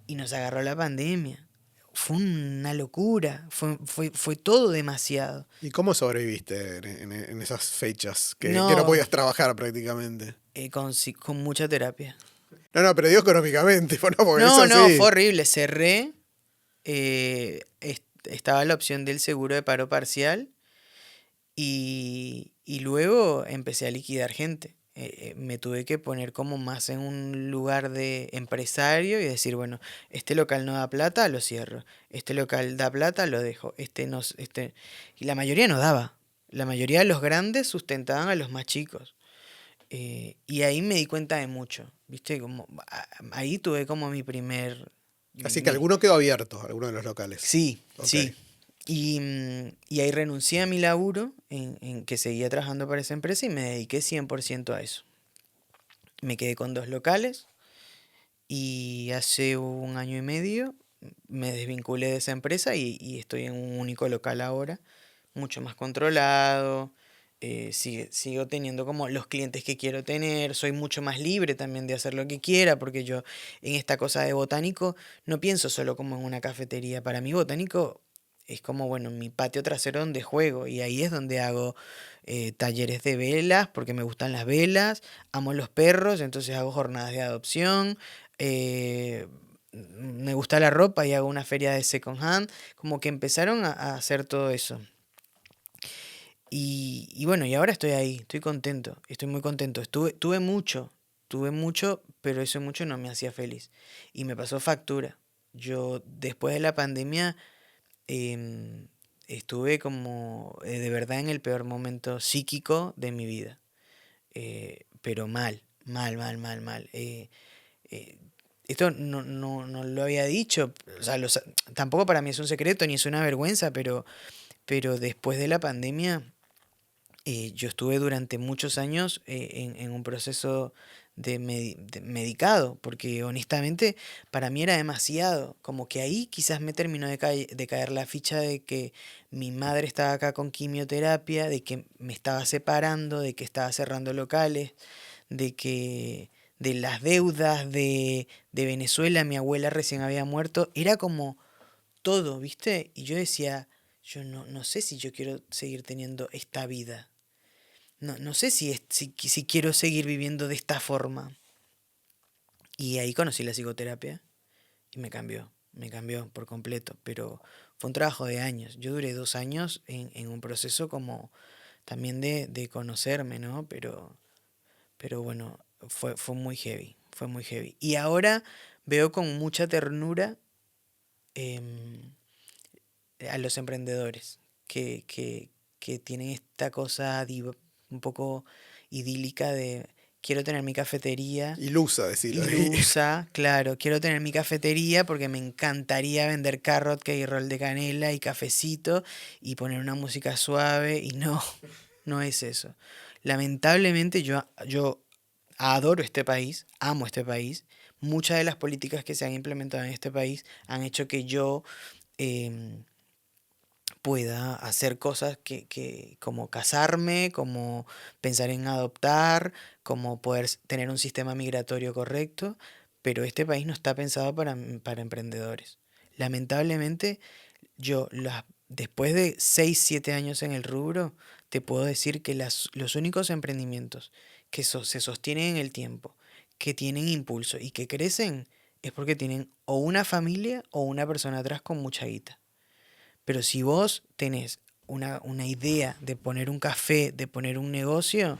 y nos agarró la pandemia. Fue una locura, fue todo demasiado. ¿Y cómo sobreviviste en esas fechas que no No, podías trabajar prácticamente? con mucha terapia. No, pero digo económicamente, no, porque No, eso no, fue sí. horrible. Cerré, estaba la opción del seguro de paro parcial y luego empecé a liquidar gente. Me tuve que poner como más en un lugar de empresario y decir, bueno, este local no da plata, lo cierro. Este local da plata, lo dejo. Este no, este... Y la mayoría no daba. La mayoría de los grandes sustentaban a los más chicos. Y ahí me di cuenta de mucho, ¿viste? Ahí tuve como mi primer... Así que mi- alguno quedó abierto, alguno de los locales. Sí, Ok. sí. Y ahí renuncié a mi laburo en que seguía trabajando para esa empresa y me dediqué 100% a eso. Me quedé con 2 locales y hace un año y medio me desvinculé de esa empresa y estoy en un único local ahora, mucho más controlado. Sigo teniendo como los clientes que quiero tener, soy mucho más libre también de hacer lo que quiera, porque yo en esta cosa de botánico no pienso solo como en una cafetería. Para mí botánico es como, bueno, mi patio trasero donde juego y ahí es donde hago talleres de velas, porque me gustan las velas, amo los perros, entonces hago jornadas de adopción, eh, me gusta la ropa y hago una feria de second hand, como que empezaron a hacer todo eso. Y bueno, y ahora estoy ahí, estoy contento, estoy muy contento. Tuve mucho, pero eso mucho no me hacía feliz. Y me pasó factura. Yo después de la pandemia em, estuve como de verdad en el peor momento psíquico de mi vida. Pero mal, mal, mal, mal, mal. Eh, Esto no lo había dicho, o sea, tampoco para mí es un secreto ni es una vergüenza, pero después de la pandemia yo estuve durante muchos años en un proceso de medicado, porque honestamente para mí era demasiado, como que ahí quizás me terminó de caer la ficha de que mi madre estaba acá con quimioterapia, de que me estaba separando, de que estaba cerrando locales, de que de las deudas de Venezuela, mi abuela recién había muerto, era como todo, ¿viste? Y yo decía, yo no sé si yo quiero seguir teniendo esta vida. No sé si quiero seguir viviendo de esta forma. Y ahí conocí la psicoterapia y me cambió por completo. Pero fue un trabajo de años. Yo duré 2 años en un proceso como también de conocerme, ¿no? Pero bueno, fue muy heavy, fue muy heavy. Y ahora veo con mucha ternura em, a los emprendedores que tienen esta cosa un poco idílica de quiero tener mi cafetería, Ilusa, decirlo ahí. ilusa, claro, quiero tener mi cafetería porque me encantaría vender carrot cake y roll de canela y cafecito y poner una música suave y no, no es eso. Lamentablemente yo adoro este país, amo este país. Muchas de las políticas que se han implementado en este país han hecho que yo em, pueda hacer cosas como casarme, como pensar en adoptar, como poder tener un sistema migratorio correcto, pero este país no está pensado para emprendedores. Lamentablemente, después de 6 7 años en el rubro, te puedo decir que los únicos emprendimientos que se sostienen en el tiempo, que tienen impulso y que crecen, es porque tienen o una familia o una persona atrás con mucha guita. Pero si vos tenés una idea de poner un café, de poner un negocio,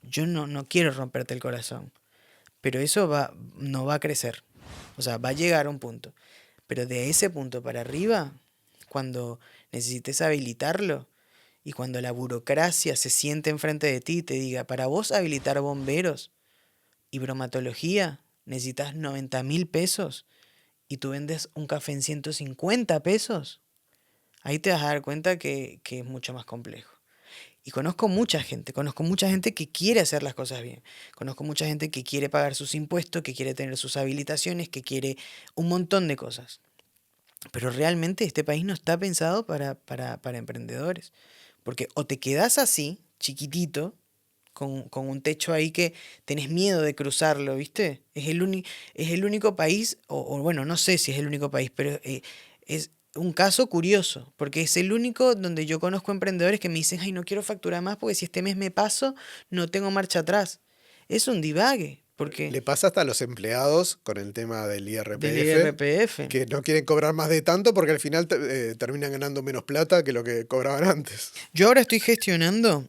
yo no quiero romperte el corazón. Pero eso no va a crecer. O sea, va a llegar a un punto. Pero de ese punto para arriba, cuando necesites habilitarlo y cuando la burocracia se siente enfrente de ti y te diga, para vos habilitar bomberos y bromatología necesitas 90.000 pesos y tú vendes un café en 150 pesos, ahí te vas a dar cuenta que es mucho más complejo. Y conozco mucha gente que quiere hacer las cosas bien. Conozco mucha gente que quiere pagar sus impuestos, que quiere tener sus habilitaciones, que quiere un montón de cosas. Pero realmente este país no está pensado para emprendedores. Porque o te quedas así, chiquitito, con un techo ahí que tenés miedo de cruzarlo, ¿viste? Es el único país, o bueno, no sé si es el único país, pero es un caso curioso, porque es el único donde yo conozco emprendedores que me dicen, ay, no quiero facturar más porque si este mes me paso, no tengo marcha atrás. Es un divague, porque Le pasa hasta a los empleados con el tema del del IRPF, IRPF. que no quieren cobrar más de tanto porque al final terminan ganando menos plata que lo que cobraban antes. Yo ahora estoy gestionando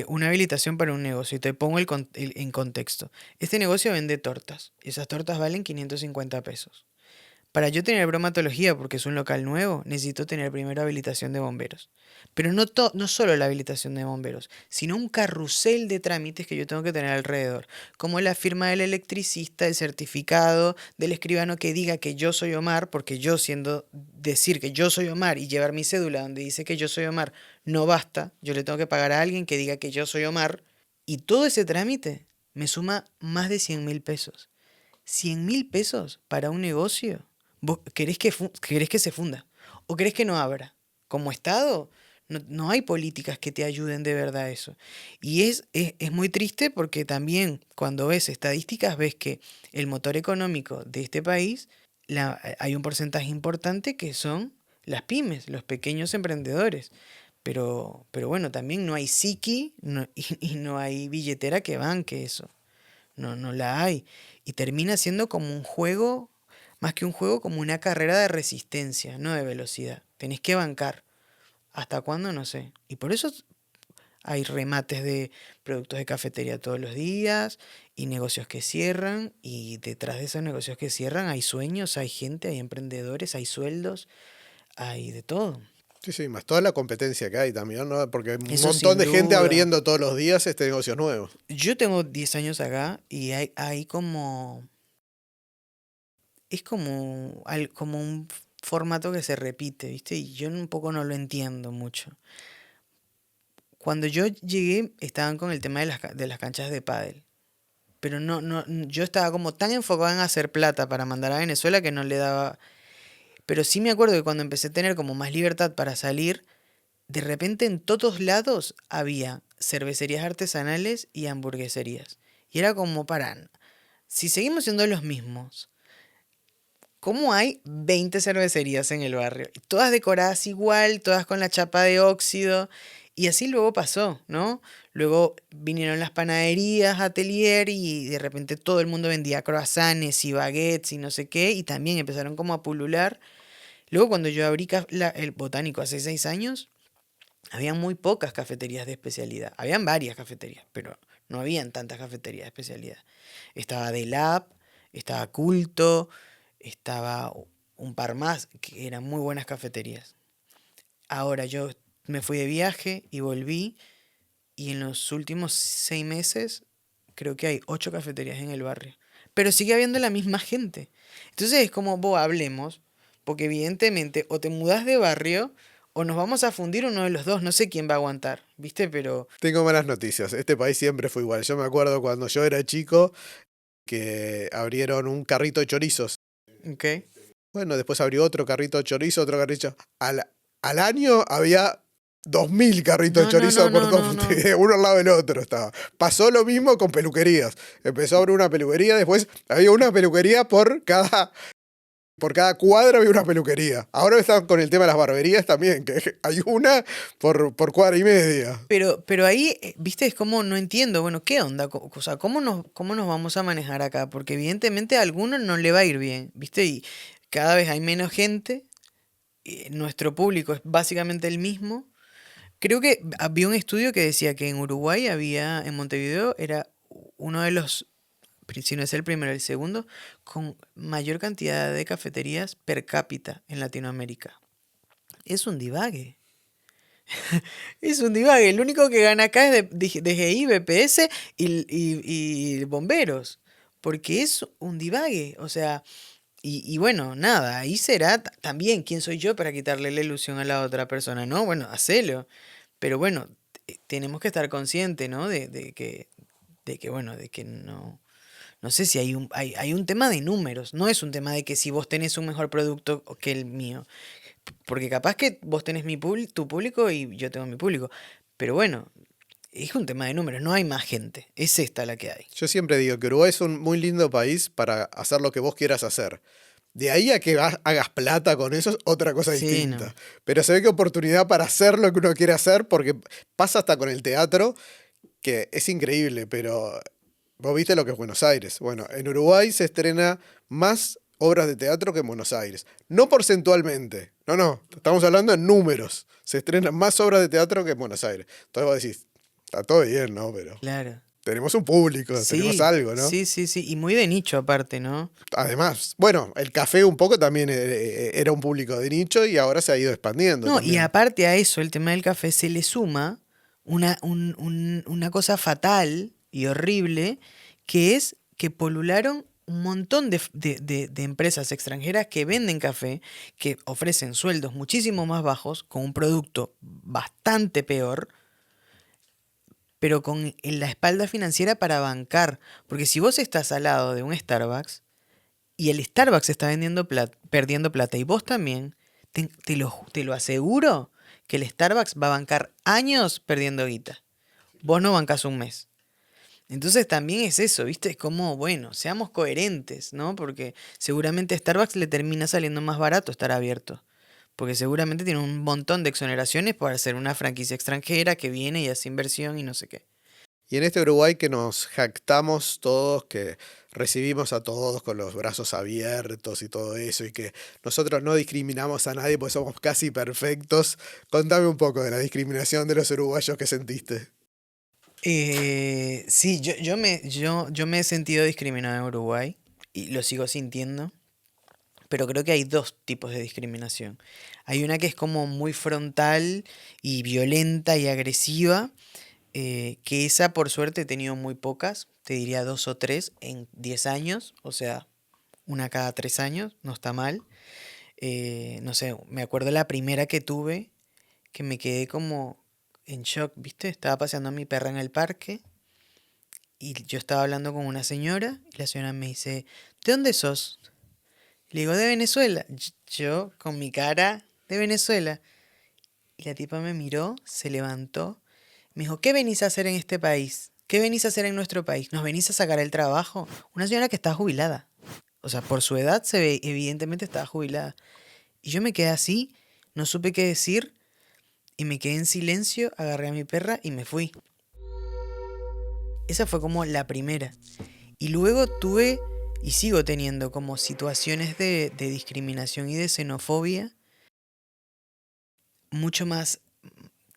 una habilitación para un negocio y te pongo en contexto. Este negocio vende tortas. Esas tortas valen 550 pesos. Para yo tener bromatología, porque es un local nuevo, necesito tener primero habilitación de bomberos. Pero no solo la habilitación de bomberos, sino un carrusel de trámites que yo tengo que tener alrededor, como la firma del electricista, el certificado del escribano que diga que yo soy Omar, porque yo siendo decir que yo soy Omar y llevar mi cédula donde dice que yo soy Omar no basta, yo le tengo que pagar a alguien que diga que yo soy Omar, y todo ese trámite me suma más de 100.000 pesos. 100.000 pesos para un negocio. ¿Vos querés que se funda? ¿O querés que no abra? Como Estado, no hay políticas que te ayuden de verdad a eso. Y es muy triste porque también cuando ves estadísticas ves que el motor económico de este país, hay un porcentaje importante que son las pymes, los pequeños emprendedores. Pero bueno, también no hay psiqui y no hay billetera que banque eso. No la hay. Y termina siendo como un juego, más que un juego, como una carrera de resistencia, no de velocidad. Tenés que bancar. ¿Hasta cuándo? No sé. Y por eso hay remates de productos de cafetería todos los días y negocios que cierran. Y detrás de esos negocios que cierran hay sueños, hay gente, hay emprendedores, hay sueldos, hay de todo. Sí, sí, más toda la competencia que hay también, ¿no? Porque hay un Eso montón sin de gente duda. abriendo todos los días este negocio nuevo. Yo tengo 10 años acá y hay como es como un formato que se repite, ¿viste? Y yo un poco no lo entiendo mucho. Cuando yo llegué, estaban con el tema de las canchas de pádel. Pero yo estaba como tan enfocado en hacer plata para mandar a Venezuela que no le daba. Pero sí me acuerdo que cuando empecé a tener como más libertad para salir, de repente en todos lados había cervecerías artesanales y hamburgueserías. Y era como, paran, si seguimos siendo los mismos, ¿cómo hay 20 cervecerías en el barrio? Y todas decoradas igual, todas con la chapa de óxido. Y así luego pasó, ¿no? Luego vinieron las panaderías, atelier y de repente todo el mundo vendía croissants y baguettes y no sé qué. Y también empezaron como a pulular. Luego cuando yo abrí el Botánico hace 6 años, había muy pocas cafeterías de especialidad. Habían varias cafeterías, pero no habían tantas cafeterías de especialidad. Estaba Delab, estaba Culto, estaba un par más que eran muy buenas cafeterías. Ahora yo me fui de viaje y volví y en los últimos 6 meses creo que hay 8 cafeterías en el barrio. Pero sigue habiendo la misma gente. Entonces es como, vos hablemos, porque evidentemente o te mudas de barrio o nos vamos a fundir uno de los dos. No sé quién va a aguantar, ¿viste? Pero, Tengo malas noticias. Este país siempre fue igual. Yo me acuerdo cuando yo era chico que abrieron un carrito de chorizos. ¿ok? Bueno, después abrió otro carrito de chorizo, otro carrito. Al año había 2000 carritos de No, no, chorizo no, por no, todo, no, no. uno al lado del otro estaba. Pasó lo mismo con peluquerías. Empezó a abrir una peluquería, después había una peluquería por cada cuadra había una peluquería. Ahora están con el tema de las barberías también, que hay una por cuadra y media. Pero ahí, viste, es como no entiendo, bueno, ¿qué onda? O sea, ¿cómo nos vamos a manejar acá? Porque evidentemente a algunos no le va a ir bien, ¿viste? Y cada vez hay menos gente, nuestro público es básicamente el mismo. Creo que había un estudio que decía que en Uruguay en Montevideo, era uno de los si no es el primero, el segundo, con mayor cantidad de cafeterías per cápita en Latinoamérica. Es un divague. Es un divague. El único que gana acá es DGI, BPS y bomberos. Porque es un divague. O sea, y bueno, nada, ahí será también quién soy yo para quitarle la ilusión a la otra persona. No, bueno, hacelo. Pero bueno, tenemos que estar conscientes, ¿no? Bueno, de que no. No sé si hay un tema de números. No es un tema de que si vos tenés un mejor producto que el mío. Porque capaz que vos tenés tu público y yo tengo mi público. Pero bueno, es un tema de números, no hay más gente. Es esta la que hay. Yo siempre digo que Uruguay es un muy lindo país para hacer lo que vos quieras hacer. De ahí a que hagas plata con eso es otra cosa Sí, distinta. no. Pero se ve que oportunidad para hacer lo que uno quiere hacer, porque pasa hasta con el teatro, que es increíble, pero vos viste lo que es Buenos Aires. Bueno, en Uruguay se estrena más obras de teatro que en Buenos Aires. No porcentualmente, no, estamos hablando en números. Se estrenan más obras de teatro que en Buenos Aires. Entonces vos decís, está todo bien, ¿no? Pero Claro. tenemos un público, tenemos Sí, algo, ¿no? sí. Y muy de nicho aparte, ¿no? Además, bueno, el café un poco también era un público de nicho y ahora se ha ido expandiendo No, y también. aparte a eso, el tema del café, se le suma una cosa fatal y horrible, que es que polularon un montón de empresas extranjeras que venden café, que ofrecen sueldos muchísimo más bajos, con un producto bastante peor, pero con la espalda financiera para bancar. Porque si vos estás al lado de un Starbucks y el Starbucks está perdiendo plata y vos también, te lo aseguro que el Starbucks va a bancar años perdiendo guita. Vos no bancás un mes. Entonces también es eso, ¿viste? Es como, bueno, seamos coherentes, ¿no? Porque seguramente a Starbucks le termina saliendo más barato estar abierto. Porque seguramente tiene un montón de exoneraciones para hacer una franquicia extranjera que viene y hace inversión y no sé qué. Y en este Uruguay que nos jactamos todos, que recibimos a todos con los brazos abiertos y todo eso, y que nosotros no discriminamos a nadie porque somos casi perfectos, contame un poco de la discriminación de los uruguayos que sentiste. Sí, yo me he sentido discriminado en Uruguay y lo sigo sintiendo, pero creo que hay dos tipos de discriminación. Hay una que es como muy frontal y violenta y agresiva, que esa por suerte he tenido muy pocas, te diría 2 o 3 en 10 años, o sea, una cada 3 años, no está mal. No sé, me acuerdo la primera que tuve, que me quedé como en shock, ¿viste? Estaba paseando a mi perra en el parque y yo estaba hablando con una señora y la señora me dice, ¿de dónde sos? Le digo, de Venezuela. Yo con mi cara de Venezuela. Y la tipa me miró, se levantó, me dijo, ¿qué venís a hacer en este país? ¿Qué venís a hacer en nuestro país? ¿Nos venís a sacar el trabajo? Una señora que está jubilada. O sea, por su edad se ve, evidentemente estaba jubilada. Y yo me quedé así, no supe qué decir y me quedé en silencio, agarré a mi perra y me fui. Esa fue como la primera. Y luego tuve y sigo teniendo como situaciones de discriminación y de xenofobia mucho más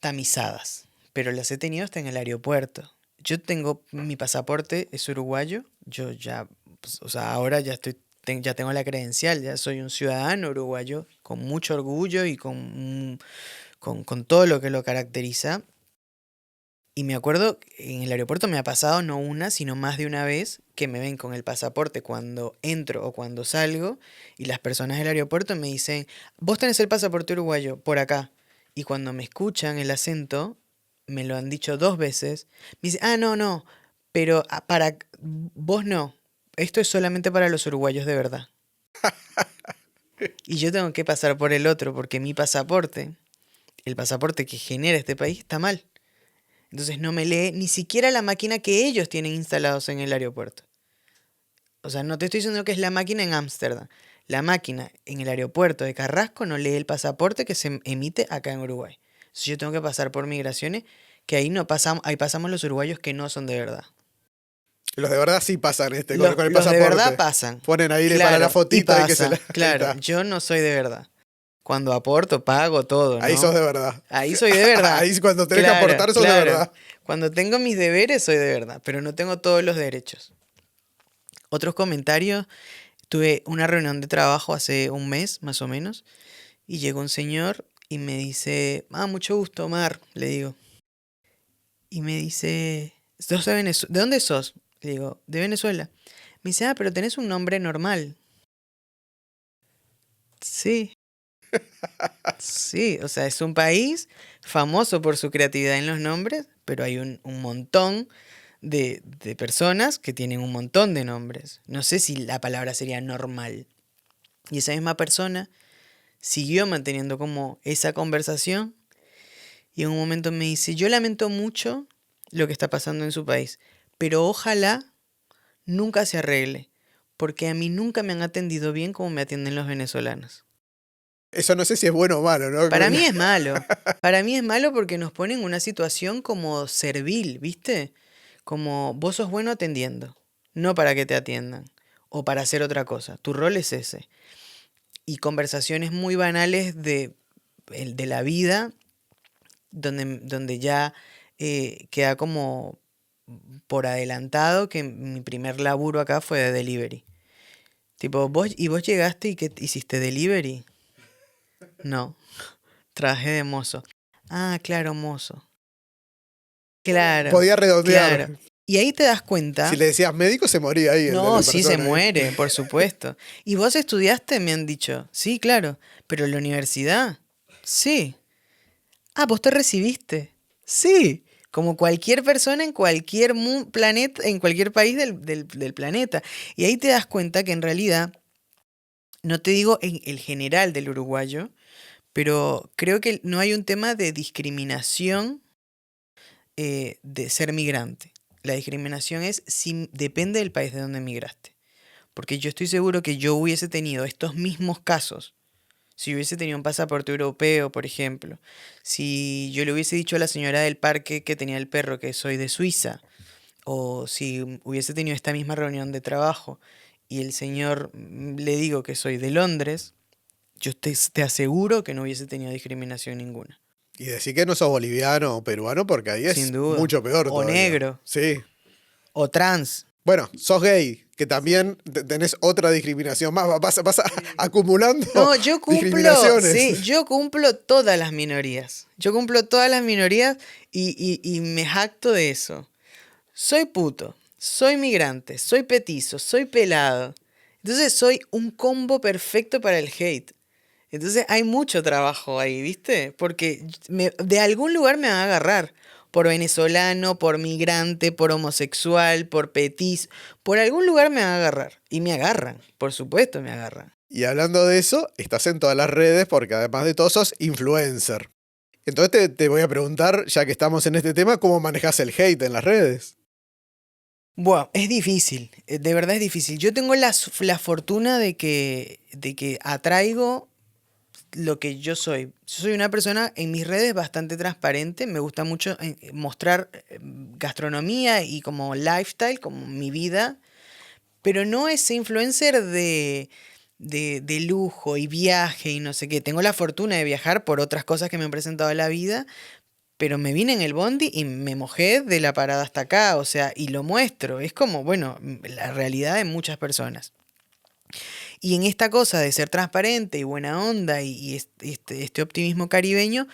tamizadas, pero las he tenido hasta en el aeropuerto. Yo tengo, mi pasaporte es uruguayo, yo ya, pues, o sea, ahora ya ya tengo la credencial, ya soy un ciudadano uruguayo con mucho orgullo y con todo lo que lo caracteriza. Y me acuerdo, en el aeropuerto me ha pasado no una, sino más de una vez que me ven con el pasaporte cuando entro o cuando salgo y las personas del aeropuerto me dicen, vos tenés el pasaporte uruguayo por acá. Y cuando me escuchan el acento, me lo han dicho 2 veces, me dicen, no, pero para vos no, esto es solamente para los uruguayos de verdad. Y yo tengo que pasar por el otro porque mi pasaporte, el pasaporte que genera este país, está mal. Entonces no me lee ni siquiera la máquina que ellos tienen instalados en el aeropuerto. O sea, no te estoy diciendo que es la máquina en Ámsterdam. La máquina en el aeropuerto de Carrasco no lee el pasaporte que se emite acá en Uruguay. Entonces yo tengo que pasar por migraciones que ahí no pasamos, ahí pasamos los uruguayos que no son de verdad. Los de verdad sí pasan Los, con el los de verdad pasaporte. pasan. Ponen ahí para la Claro, y fotito y que se pasa. la... Ahí Claro, está. yo no soy de verdad. Cuando aporto, pago todo, Ahí sos ¿no? de verdad. Ahí soy de verdad. Ahí cuando tenés que Claro, aportar sos de claro. verdad. Cuando tengo mis deberes soy de verdad, pero no tengo todos los derechos. Otros comentarios, tuve una reunión de trabajo hace un mes, más o menos, y llegó un señor y me dice, mucho gusto, Omar, le digo. Y me dice, ¿De dónde sos? Le digo, de Venezuela. Me dice, pero tenés un nombre normal. Sí, sí, o sea, es un país famoso por su creatividad en los nombres, pero hay un montón de personas que tienen un montón de nombres. No sé si la palabra sería normal. Y esa misma persona siguió manteniendo como esa conversación y en un momento me dice, yo lamento mucho lo que está pasando en su país, pero ojalá nunca se arregle, porque a mí nunca me han atendido bien como me atienden los venezolanos. Eso no sé si es bueno o malo, ¿no? Para mí es malo. Para mí es malo porque nos pone en una situación como servil, ¿viste? Como vos sos bueno atendiendo, no para que te atiendan o para hacer otra cosa. Tu rol es ese. Y conversaciones muy banales de la vida, donde ya queda como por adelantado que mi primer laburo acá fue de delivery. Tipo, vos llegaste y ¿qué hiciste? ¿Delivery? No, trabajé de mozo. Ah, claro, mozo. Claro, Podía redondear. claro. Y ahí te das Si cuenta. le decías médico, se moría ahí No, la sí se persona. Ahí. muere, por supuesto. ¿Y vos estudiaste? Me han dicho. Sí, claro. ¿Pero en la universidad? Sí. Ah, ¿vos te recibiste? Sí. Como cualquier persona en cualquier planeta, en cualquier país del planeta. Y ahí te das cuenta que en realidad, no te digo en el general del uruguayo, pero creo que no hay un tema de discriminación de ser migrante. La discriminación es si depende del país de donde emigraste. Porque yo estoy seguro que yo hubiese tenido estos mismos casos si hubiese tenido un pasaporte europeo, por ejemplo. Si yo le hubiese dicho a la señora del parque que tenía el perro que soy de Suiza. O si hubiese tenido esta misma reunión de trabajo y el señor le digo que soy de Londres, yo te aseguro que no hubiese tenido discriminación ninguna. Y decir que no sos boliviano o peruano, porque ahí Sin es duda. mucho peor O todavía. negro. Sí. O trans. Bueno, sos gay, que también tenés otra discriminación más. Vas acumulando No, yo cumplo, discriminaciones. sí, yo cumplo todas las minorías. Yo cumplo todas las minorías y me jacto de eso. Soy puto, soy migrante, soy petizo, soy pelado. Entonces soy un combo perfecto para el hate. Entonces hay mucho trabajo ahí, ¿viste? Porque de algún lugar me van a agarrar. Por venezolano, por migrante, por homosexual, por petiz. Por algún lugar me van a agarrar. Y me agarran, por supuesto me agarran. Y hablando de eso, estás en todas las redes porque además de todo sos influencer. Entonces te voy a preguntar, ya que estamos en este tema, ¿cómo manejas el hate en las redes? Bueno, es difícil, de verdad es difícil. Yo tengo la fortuna de que atraigo lo que yo soy. Yo soy una persona en mis redes bastante transparente, me gusta mucho mostrar gastronomía y como lifestyle, como mi vida, pero no ese influencer de lujo y viaje y no sé qué. Tengo la fortuna de viajar por otras cosas que me han presentado en la vida, pero me vine en el bondi y me mojé de la parada hasta acá, o sea, y lo muestro. Es como, bueno, la realidad de muchas personas. Y en esta cosa de ser transparente y buena onda y este optimismo caribeño,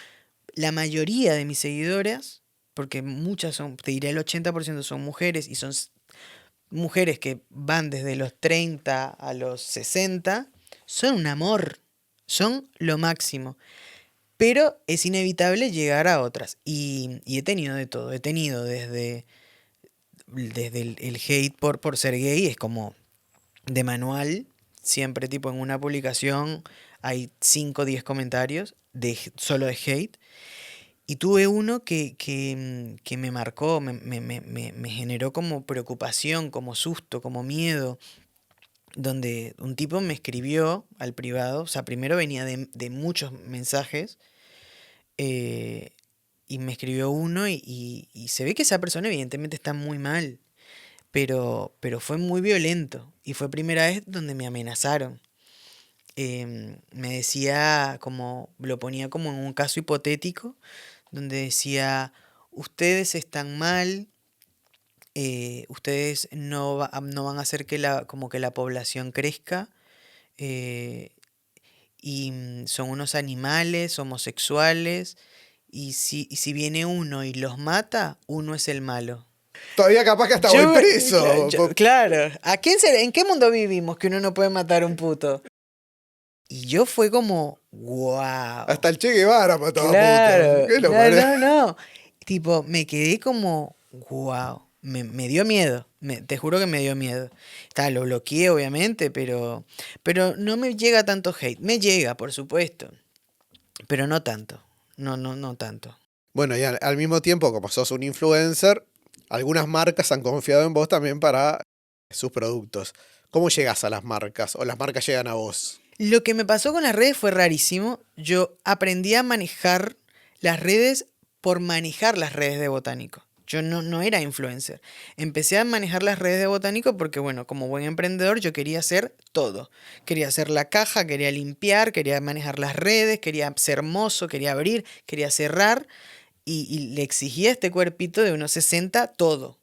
la mayoría de mis seguidoras, porque muchas son, te diré el 80% son mujeres y son mujeres que van desde los 30 a los 60, son un amor, son lo máximo. Pero es inevitable llegar a otras. Y he tenido de todo. He tenido desde el hate por ser gay, es como de manual. Siempre tipo en una publicación hay 5 o 10 comentarios solo de hate. Y tuve uno que me marcó, me generó como preocupación, como susto, como miedo, donde un tipo me escribió al privado, o sea, primero venía de muchos mensajes, eh, y me escribió uno y se ve que esa persona evidentemente está muy mal, pero fue muy violento y fue primera vez donde me amenazaron. Me decía como, lo ponía como en un caso hipotético, donde decía, ustedes están mal, ustedes no van a hacer que como que la población crezca, eh, y son unos animales homosexuales, y si viene uno y los mata, uno es el malo. Todavía capaz que hasta voy preso. Claro, ¿en qué mundo vivimos que uno no puede matar a un puto? Y yo fue como, wow. Hasta el Che Guevara mataba Claro, putos. ¿Qué lo claro, parece? no. Tipo, me quedé como, wow. Me dio miedo. Te juro que me dio miedo. Lo bloqueé, obviamente, pero no me llega tanto hate. Me llega, por supuesto. Pero no tanto. No tanto. Bueno, y al mismo tiempo, como sos un influencer, algunas marcas han confiado en vos también para sus productos. ¿Cómo llegas a las marcas? ¿O las marcas llegan a vos? Lo que me pasó con las redes fue rarísimo. Yo aprendí a manejar las redes por manejar las redes de Botánico. Yo no era influencer. Empecé a manejar las redes de Botánico porque, bueno, como buen emprendedor yo quería hacer todo. Quería hacer la caja, quería limpiar, quería manejar las redes, quería ser mozo, quería abrir, quería cerrar. Y le exigía a este cuerpito de unos 60 todo.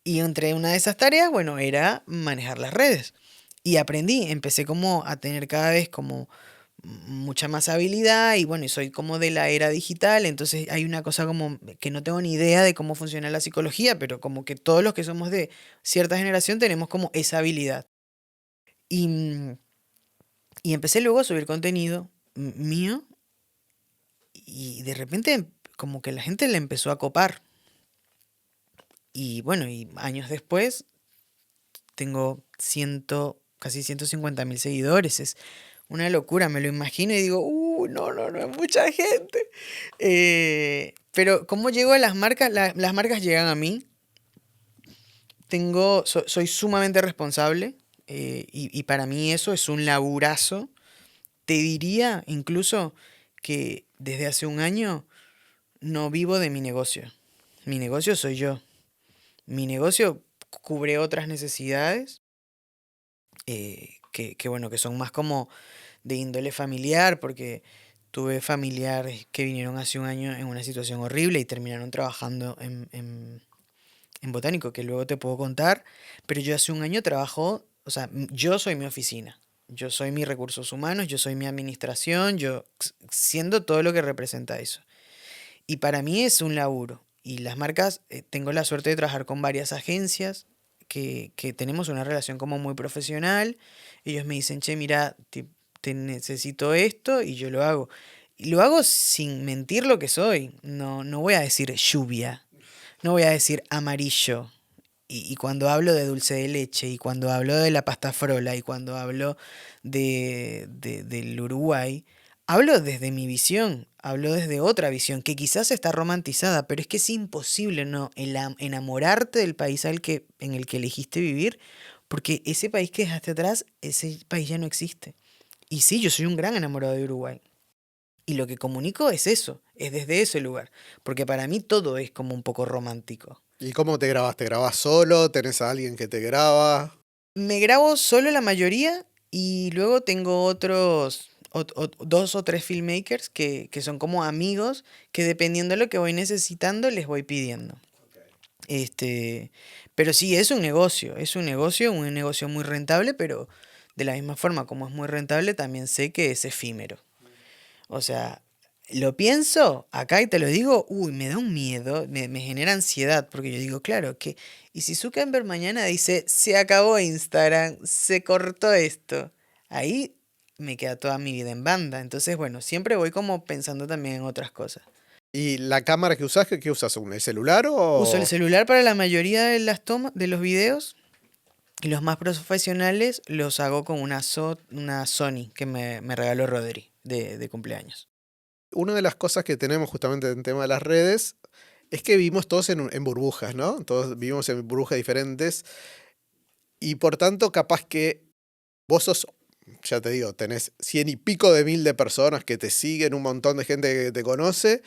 Y entre una de esas tareas, bueno, era manejar las redes. Y aprendí, empecé como a tener cada vez como mucha más habilidad y bueno, y soy como de la era digital, entonces hay una cosa como que no tengo ni idea de cómo funciona la psicología, pero como que todos los que somos de cierta generación tenemos como esa habilidad. Y, y empecé luego a subir contenido mío y de repente como que la gente le empezó a copar. Y bueno, y años después tengo casi 150.000 seguidores. Es una locura, me lo imagino y digo, no, es mucha gente. Pero ¿cómo llego a las marcas? Las marcas llegan a mí. Soy sumamente responsable, y para mí eso es un laburazo. Te diría incluso que desde hace un año no vivo de mi negocio. Mi negocio soy yo. Mi negocio cubre otras necesidades, bueno, que son más como de índole familiar, porque tuve familiares que vinieron hace un año en una situación horrible y terminaron trabajando en Botánico, que luego te puedo contar, pero yo hace un año trabajo, o sea, yo soy mi oficina, yo soy mis recursos humanos, yo soy mi administración, yo siendo todo lo que representa eso. Y para mí es un laburo. Y las marcas, tengo la suerte de trabajar con varias agencias que tenemos una relación como muy profesional. Ellos me dicen, che, mira, te necesito esto y yo lo hago. Y lo hago sin mentir lo que soy. No voy a decir lluvia, no voy a decir amarillo. Y cuando hablo de dulce de leche, y cuando hablo de la pasta frola, y cuando hablo del Uruguay, hablo desde mi visión, hablo desde otra visión, que quizás está romantizada, pero es que es imposible no enamorarte del país en el que elegiste vivir, porque ese país que dejaste atrás, ese país ya no existe. Y sí, yo soy un gran enamorado de Uruguay. Y lo que comunico es eso, es desde ese lugar, porque para mí todo es como un poco romántico. ¿Y cómo te grabas? ¿Te grabas solo? ¿Tenés a alguien que te graba? Me grabo solo la mayoría y luego tengo otros 2 o 3 filmmakers que son como amigos que dependiendo de lo que voy necesitando les voy pidiendo. Pero sí, es un negocio muy rentable, pero de la misma forma como es muy rentable, también sé que es efímero. O sea, lo pienso acá y te lo digo, me da un miedo, me genera ansiedad, porque yo digo, claro, ¿y si Zuckerberg mañana dice, se acabó Instagram, se cortó esto? Ahí me queda toda mi vida en banda. Entonces, bueno, siempre voy como pensando también en otras cosas. ¿Y la cámara que usás, qué usás? ¿El celular Uso el o...? celular para la mayoría de las tomas, de los videos, y los más profesionales los hago con una Sony que me regaló Rodri de cumpleaños. Una de las cosas que tenemos justamente en tema de las redes es que vivimos todos en burbujas, ¿no? Todos vivimos en burbujas diferentes y por tanto capaz que vos sos, ya te digo, tenés 100 y pico de mil de personas que te siguen, un montón de gente que te conoce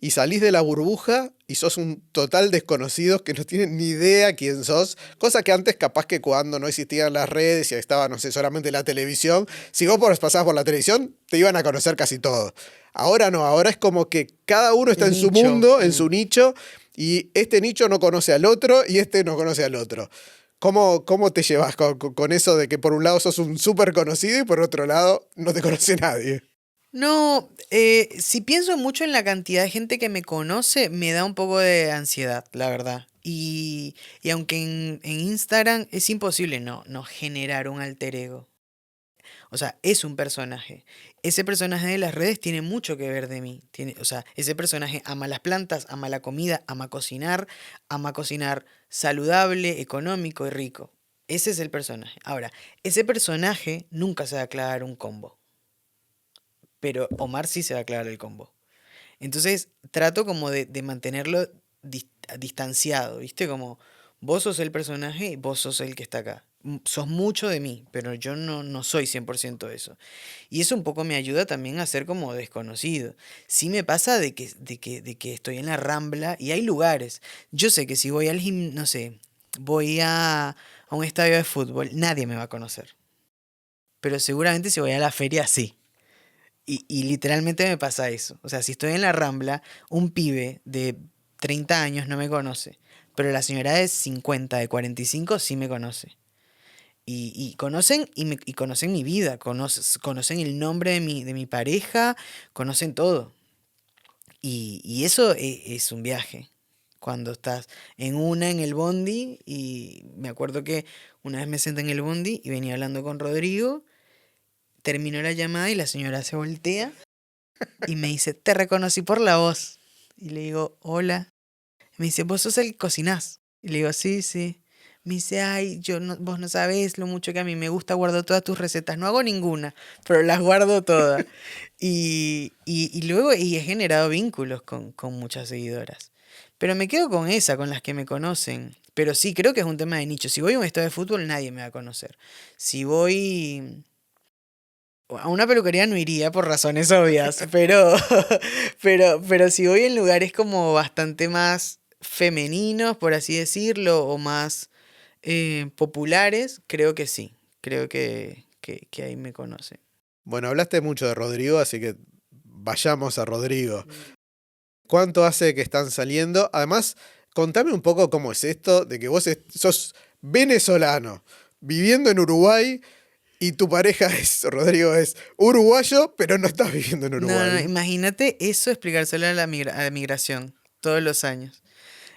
y salís de la burbuja y sos un total desconocido que no tienen ni idea quién sos, cosa que antes capaz que cuando no existían las redes y estaba, no sé, solamente la televisión, si vos pasabas por la televisión te iban a conocer casi todos. Ahora no, ahora es como que cada uno está El en su nicho. mundo, en su nicho, y este nicho no conoce al otro y este no conoce al otro. ¿Cómo te llevas con eso de que por un lado sos un súper conocido y por otro lado no te conoce nadie? No, si pienso mucho en la cantidad de gente que me conoce, me da un poco de ansiedad, la verdad. Y aunque en Instagram es imposible no generar un alter ego. O sea, es un personaje. Ese personaje de las redes tiene mucho que ver de mí. O sea, ese personaje ama las plantas, ama la comida, ama cocinar saludable, económico y rico. Ese es el personaje. Ahora, ese personaje nunca se va a aclarar un combo. Pero Omar sí se va a aclarar el combo. Entonces trato como de mantenerlo distanciado, ¿viste? Como vos sos el personaje y vos sos el que está acá. Sos mucho de mí, pero yo no soy 100% de eso. Y eso un poco me ayuda también a ser como desconocido. Sí me pasa de que estoy en la Rambla y hay lugares. Yo sé que si voy al gimnasio, no sé, voy a un estadio de fútbol, nadie me va a conocer. Pero seguramente si voy a la feria, sí. Y literalmente me pasa eso. O sea, si estoy en la Rambla, un pibe de 30 años no me conoce. Pero la señora de 50, de 45 sí me conoce. Y conocen, y conocen mi vida, conocen el nombre de mi pareja, conocen todo. Y eso es un viaje. Cuando estás en el bondi, y me acuerdo que una vez me senté en el bondi y venía hablando con Rodrigo, terminó la llamada y la señora se voltea y me dice, te reconocí por la voz. Y le digo, hola. Me dice, vos sos el que cocinás. Y le digo, sí, sí. Me dice, ay, vos no sabés lo mucho que a mí me gusta, guardo todas tus recetas. No hago ninguna, pero las guardo todas. Y luego he generado vínculos con muchas seguidoras. Pero me quedo con esa, con las que me conocen. Pero sí, creo que es un tema de nicho. Si voy a un estadio de fútbol, nadie me va a conocer. Si voy a una peluquería no iría por razones obvias, pero si voy en lugares como bastante más femeninos, por así decirlo, o más populares, creo que sí. Creo que ahí me conocen. Bueno, hablaste mucho de Rodrigo, así que vayamos a Rodrigo. ¿Cuánto hace que están saliendo? Además, contame un poco cómo es esto de que vos sos venezolano, viviendo en Uruguay, y tu pareja Rodrigo es uruguayo, pero no estás viviendo en No, Uruguay. imagínate eso explicárselo a la migración todos los años.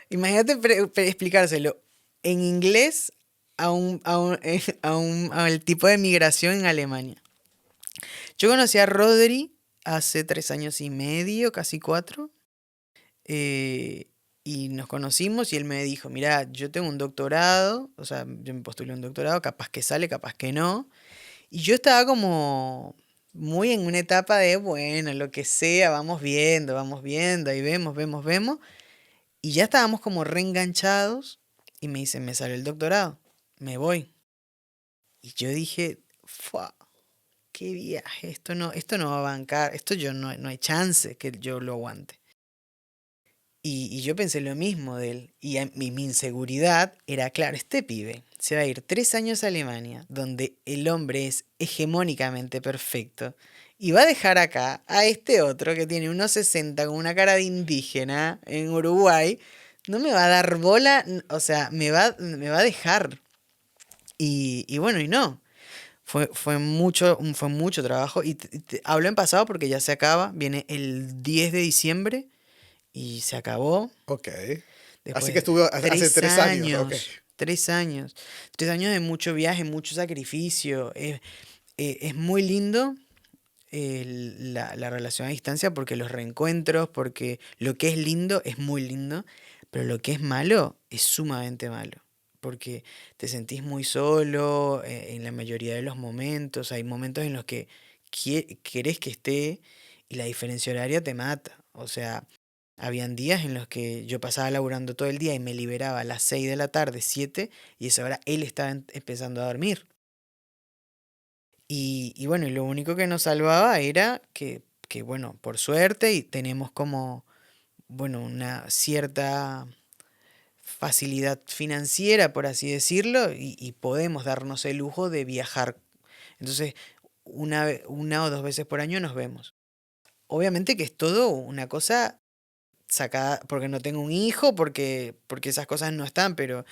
Imagínate explicárselo en inglés al tipo de migración en Alemania. Yo conocí a Rodri hace 3 años y medio, casi 4. eh, y nos conocimos y él me dijo, mira, yo tengo un doctorado, o sea, yo me postulé a un doctorado, capaz que sale, capaz que no. Y yo estaba como muy en una etapa de, bueno, lo que sea, vamos viendo, ahí vemos. Y ya estábamos como reenganchados y me dicen, me sale el doctorado, me voy. Y yo dije, ¡fua! ¡Qué viaje! Esto no va a bancar, esto yo no hay chance que yo lo aguante. Y yo pensé lo mismo de él. Mi inseguridad era, claro, este pibe se va a ir 3 años a Alemania, donde el hombre es hegemónicamente perfecto, y va a dejar acá a este otro que tiene unos 60 con una cara de indígena en Uruguay. No me va a dar bola, o sea, me va a dejar. Y bueno, y no. Fue mucho trabajo. Y hablo en pasado porque ya se acaba. Viene el 10 de diciembre y se acabó. Ok. Así Después que de estuvo hace 3 años, ok. 3 años. 3 años de mucho viaje, mucho sacrificio. Es muy lindo la relación a distancia porque los reencuentros, porque lo que es lindo es muy lindo, pero lo que es malo es sumamente malo. Porque te sentís muy solo en la mayoría de los momentos. Hay momentos en los que querés que esté y la diferencia horaria te mata. O sea, habían días en los que yo pasaba laburando todo el día y me liberaba a las 6 de la tarde, 7, y a esa hora él estaba empezando a dormir. Y bueno, y lo único que nos salvaba era que, bueno, por suerte y tenemos como, bueno, una cierta facilidad financiera, por así decirlo, y podemos darnos el lujo de viajar. Entonces, una o dos veces por año nos vemos. Obviamente que es todo una cosa sacada, porque no tengo un hijo, porque esas cosas no están, pero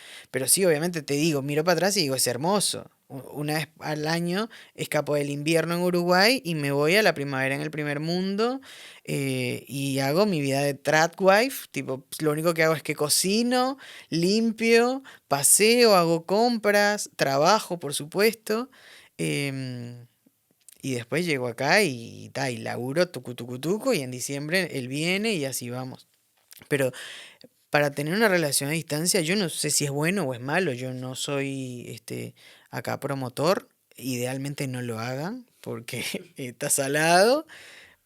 sí, obviamente te digo, miro para atrás y digo, es hermoso. Una vez al año escapo del invierno en Uruguay y me voy a la primavera en el primer mundo, y hago mi vida de trat wife, tipo, lo único que hago es que cocino, limpio, paseo, hago compras, trabajo, por supuesto. em, y después llego acá y laburo tucu tucu tucu y en diciembre él viene y así vamos. Pero para tener una relación a distancia, yo no sé si es bueno o es malo. Yo no soy acá promotor. Idealmente no lo hagan porque está salado,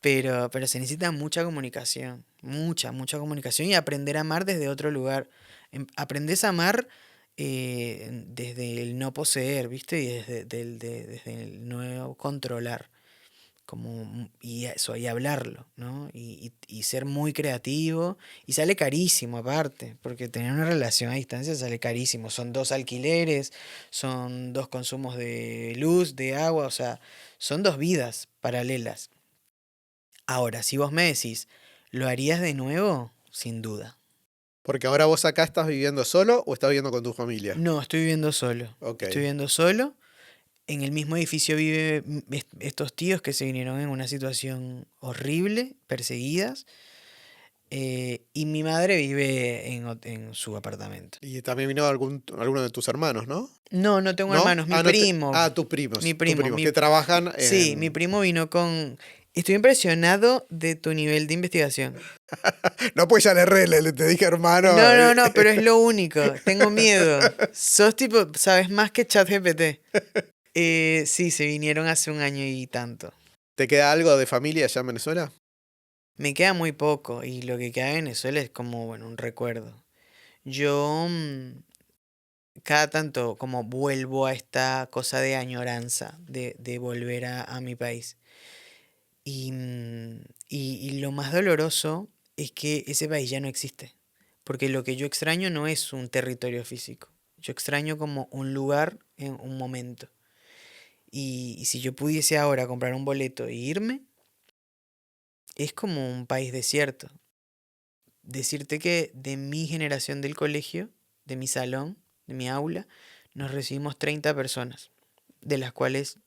pero se necesita mucha comunicación. Mucha comunicación y aprender a amar desde otro lugar. Aprendes a amar desde el no poseer, ¿viste? Y desde el no controlar y eso, y hablarlo, ¿no? Y ser muy creativo. Y sale carísimo aparte, porque tener una relación a distancia sale carísimo. Son 2 alquileres, son 2 consumos de luz, de agua, o sea, son 2 vidas paralelas. Ahora, si vos me decís, ¿lo harías de nuevo? Sin duda. Porque ahora vos acá estás viviendo solo o estás viviendo con tu familia. No, estoy viviendo solo. Ok. Estoy viviendo solo. En el mismo edificio vive estos tíos que se vinieron en una situación horrible, perseguidas. Y mi madre vive en su apartamento. Y también vino alguno de tus hermanos, ¿no? No, no tengo ¿No? hermanos, mi primo. Tus primos. Mi Tus primo, primos que trabajan sí, mi en... primo vino con... Estoy impresionado de tu nivel de investigación. No, pues ya le erré, te dije hermano. No, no, no, pero es lo único. Tengo miedo. Sos tipo, sabes más que ChatGPT. Sí, se vinieron hace un año y tanto. ¿Te queda algo de familia allá en Venezuela? Me queda muy poco y lo que queda de Venezuela es como, bueno, un recuerdo. Yo cada tanto como vuelvo a esta cosa de añoranza, de volver a mi país. Y lo más doloroso es que ese país ya no existe. Porque lo que yo extraño no es un territorio físico. Yo extraño como un lugar en un momento. Y si yo pudiese ahora comprar un boleto e irme, es como un país desierto. Decirte que de mi generación del colegio, de mi salón, de mi aula, nos recibimos 30 personas, de las cuales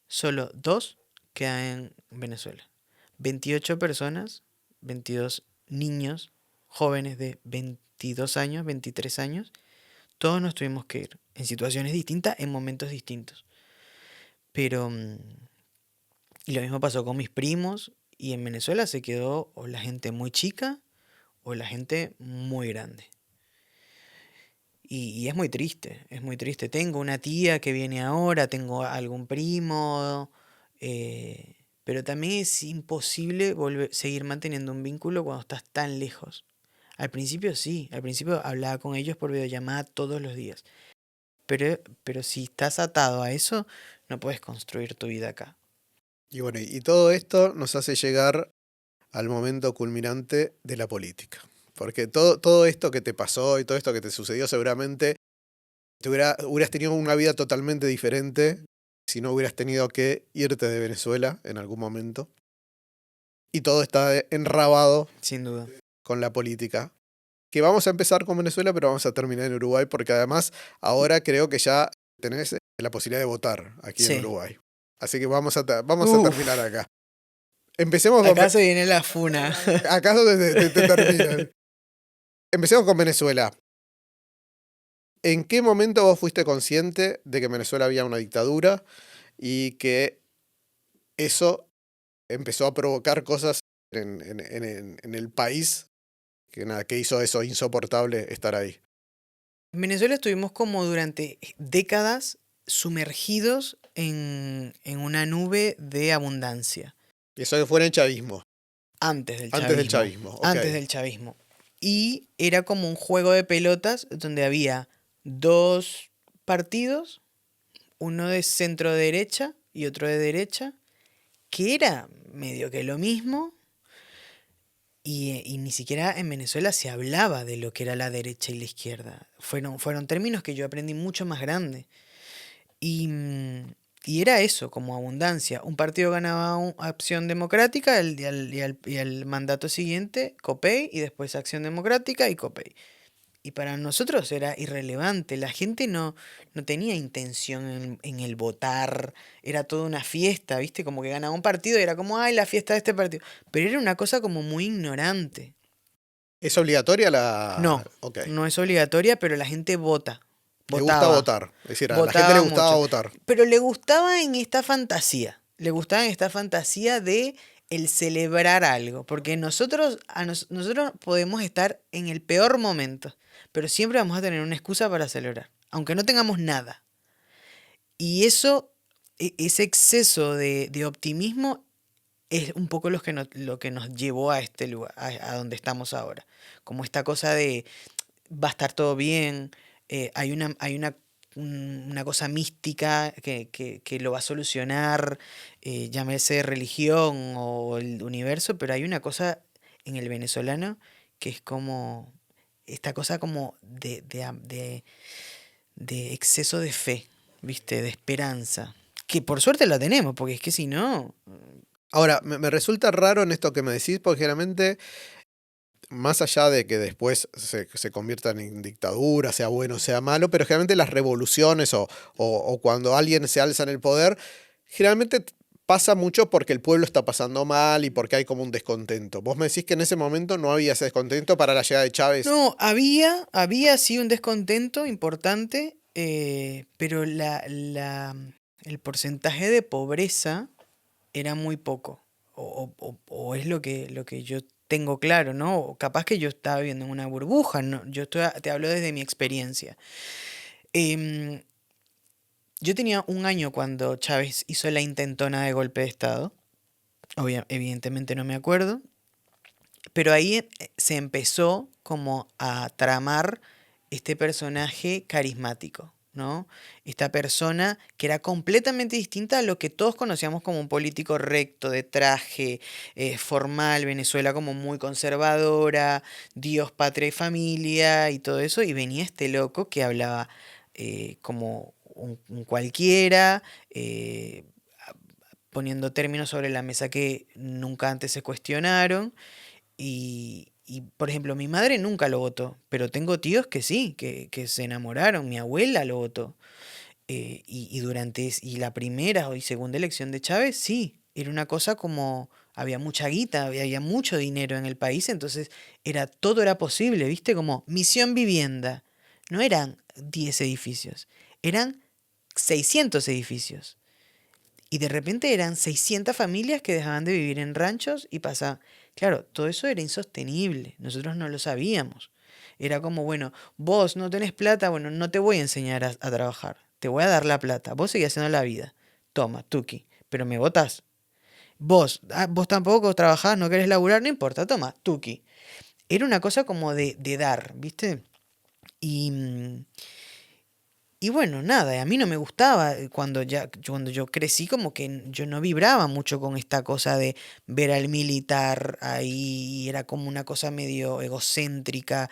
solo 2 quedan en Venezuela. 28 personas, 22 niños, jóvenes de 22 años, 23 años, todos nos tuvimos que ir en situaciones distintas, en momentos distintos. Pero, y lo mismo pasó con mis primos, y en Venezuela se quedó o la gente muy chica o la gente muy grande. Y es muy triste, es muy triste. Tengo una tía que viene ahora, tengo algún primo, pero también es imposible seguir manteniendo un vínculo cuando estás tan lejos. Al principio sí, al principio hablaba con ellos por videollamada todos los días. Pero si estás atado a eso, no puedes construir tu vida acá. Y bueno, y todo esto nos hace llegar al momento culminante de la política. Porque todo esto que te pasó y todo esto que te sucedió seguramente hubieras tenido una vida totalmente diferente si no hubieras tenido que irte de Venezuela en algún momento. Y todo está enrabado Sin duda. con la política. Que vamos a empezar con Venezuela, pero vamos a terminar en Uruguay, porque además ahora creo que ya tenés la posibilidad de votar aquí en Sí. Uruguay. Así que vamos a Uf. terminar acá. Empecemos con... Acá se viene la funa. Acá es donde te terminan. Empecemos con Venezuela. ¿En qué momento vos fuiste consciente de que en Venezuela había una dictadura y que eso empezó a provocar cosas en el país que hizo eso insoportable estar ahí? En Venezuela estuvimos como durante décadas sumergidos en una nube de abundancia. Y eso fue en el chavismo. Antes del Antes del chavismo. chavismo, ok. Antes del chavismo. Y era como un juego de pelotas donde había 2 partidos, uno de centro derecha y otro de derecha, que era medio que lo mismo. Y ni siquiera en Venezuela se hablaba de lo que era la derecha y la izquierda. Fueron términos que yo aprendí mucho más grande. Y, Y era eso, como abundancia. Un partido ganaba Acción Democrática y al mandato siguiente COPEI y después Acción Democrática y COPEI. Y para nosotros era irrelevante. La gente no tenía intención en el votar. Era toda una fiesta, ¿viste? Como que ganaba un partido y era como, ay, la fiesta de este partido. Pero era una cosa como muy ignorante. ¿Es obligatoria la...? No, Ok. no es obligatoria, pero la gente vota. Le gusta Votaba. votar. Es decir, a la gente le Votaba gustaba mucho. votar. Pero le gustaba en esta fantasía. Le gustaba en esta fantasía de el celebrar algo. Porque nosotros podemos estar en el peor momento. Pero siempre vamos a tener una excusa para celebrar. Aunque no tengamos nada. Y eso, ese exceso de optimismo es un poco lo que nos llevó a este lugar, a donde estamos ahora. Como esta cosa de va a estar todo bien, hay una cosa mística que lo va a solucionar, llámese religión o el universo, pero hay una cosa en el venezolano que es como esta cosa como de exceso de fe, ¿viste? De esperanza. Que por suerte la tenemos, porque es que si no... Ahora, me resulta raro en esto que me decís, porque generalmente, más allá de que después se conviertan en dictadura, sea bueno o sea malo, pero generalmente las revoluciones o cuando alguien se alza en el poder, generalmente pasa mucho porque el pueblo está pasando mal y porque hay como un descontento. Vos me decís que en ese momento no había ese descontento para la llegada de Chávez. No, había sí un descontento importante, pero el porcentaje de pobreza era muy poco. O es lo que yo tengo claro, ¿no? O capaz que yo estaba viviendo en una burbuja, ¿no? Te hablo desde mi experiencia. Em, yo tenía un año cuando Chávez hizo la intentona de golpe de Estado. Evidentemente no me acuerdo. Pero ahí se empezó como a tramar este personaje carismático, ¿no? Esta persona que era completamente distinta a lo que todos conocíamos como un político recto, de traje, formal, Venezuela como muy conservadora, Dios, patria y familia y todo eso, y venía este loco que hablaba como un cualquiera, poniendo términos sobre la mesa que nunca antes se cuestionaron por ejemplo, mi madre nunca lo votó, pero tengo tíos que sí, que se enamoraron. Mi abuela lo votó. Y la primera y segunda elección de Chávez, sí, era una cosa como, había mucha guita, había mucho dinero en el país, entonces todo era posible, ¿viste? Como misión vivienda. No eran 10 edificios, eran 600 edificios. Y de repente eran 600 familias que dejaban de vivir en ranchos y pasaban. Claro, todo eso era insostenible. Nosotros no lo sabíamos. Era como, bueno, vos no tenés plata, bueno, no te voy a enseñar a trabajar. Te voy a dar la plata. Vos seguís haciendo la vida. Toma, tuki. Pero me votás. Vos tampoco trabajás, no querés laburar, no importa, toma, tuki. Era una cosa como de dar, ¿viste? Y, y bueno, nada, a mí no me gustaba cuando yo crecí, como que yo no vibraba mucho con esta cosa de ver al militar ahí, y era como una cosa medio egocéntrica.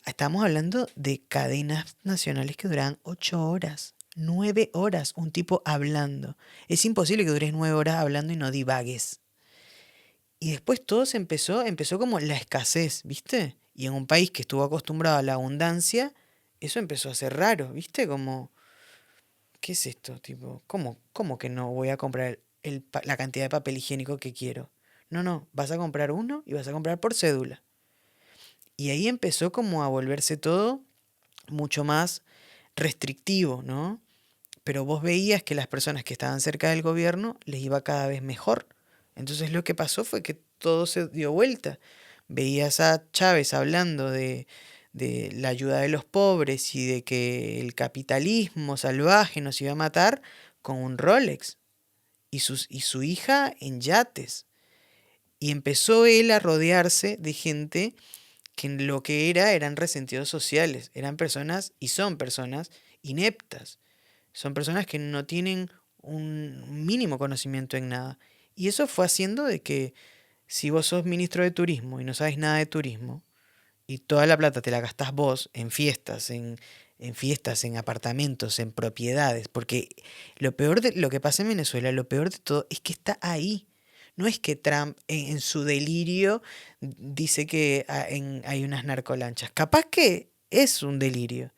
Estamos hablando de cadenas nacionales que duraban 8 horas, 9 horas, un tipo hablando. Es imposible que dures 9 horas hablando y no divagues. Y después todo empezó como la escasez, ¿viste? Y en un país que estuvo acostumbrado a la abundancia, eso empezó a ser raro, ¿viste? Como, ¿qué es esto? Tipo, ¿cómo que no voy a comprar la cantidad de papel higiénico que quiero? No, no, vas a comprar uno y vas a comprar por cédula. Y ahí empezó como a volverse todo mucho más restrictivo, ¿no? Pero vos veías que las personas que estaban cerca del gobierno les iba cada vez mejor. Entonces lo que pasó fue que todo se dio vuelta. Veías a Chávez hablando de la ayuda de los pobres y de que el capitalismo salvaje nos iba a matar con un Rolex y su hija en yates. Y empezó él a rodearse de gente que lo que eran resentidos sociales, eran personas y son personas ineptas, son personas que no tienen un mínimo conocimiento en nada. Y eso fue haciendo de que si vos sos ministro de turismo y no sabes nada de turismo, y toda la plata te la gastás vos en fiestas, en fiestas, en apartamentos, en propiedades, porque lo peor de lo que pasa en Venezuela, lo peor de todo es que está ahí. No es que Trump en su delirio dice que hay unas narcolanchas. Capaz que es un delirio,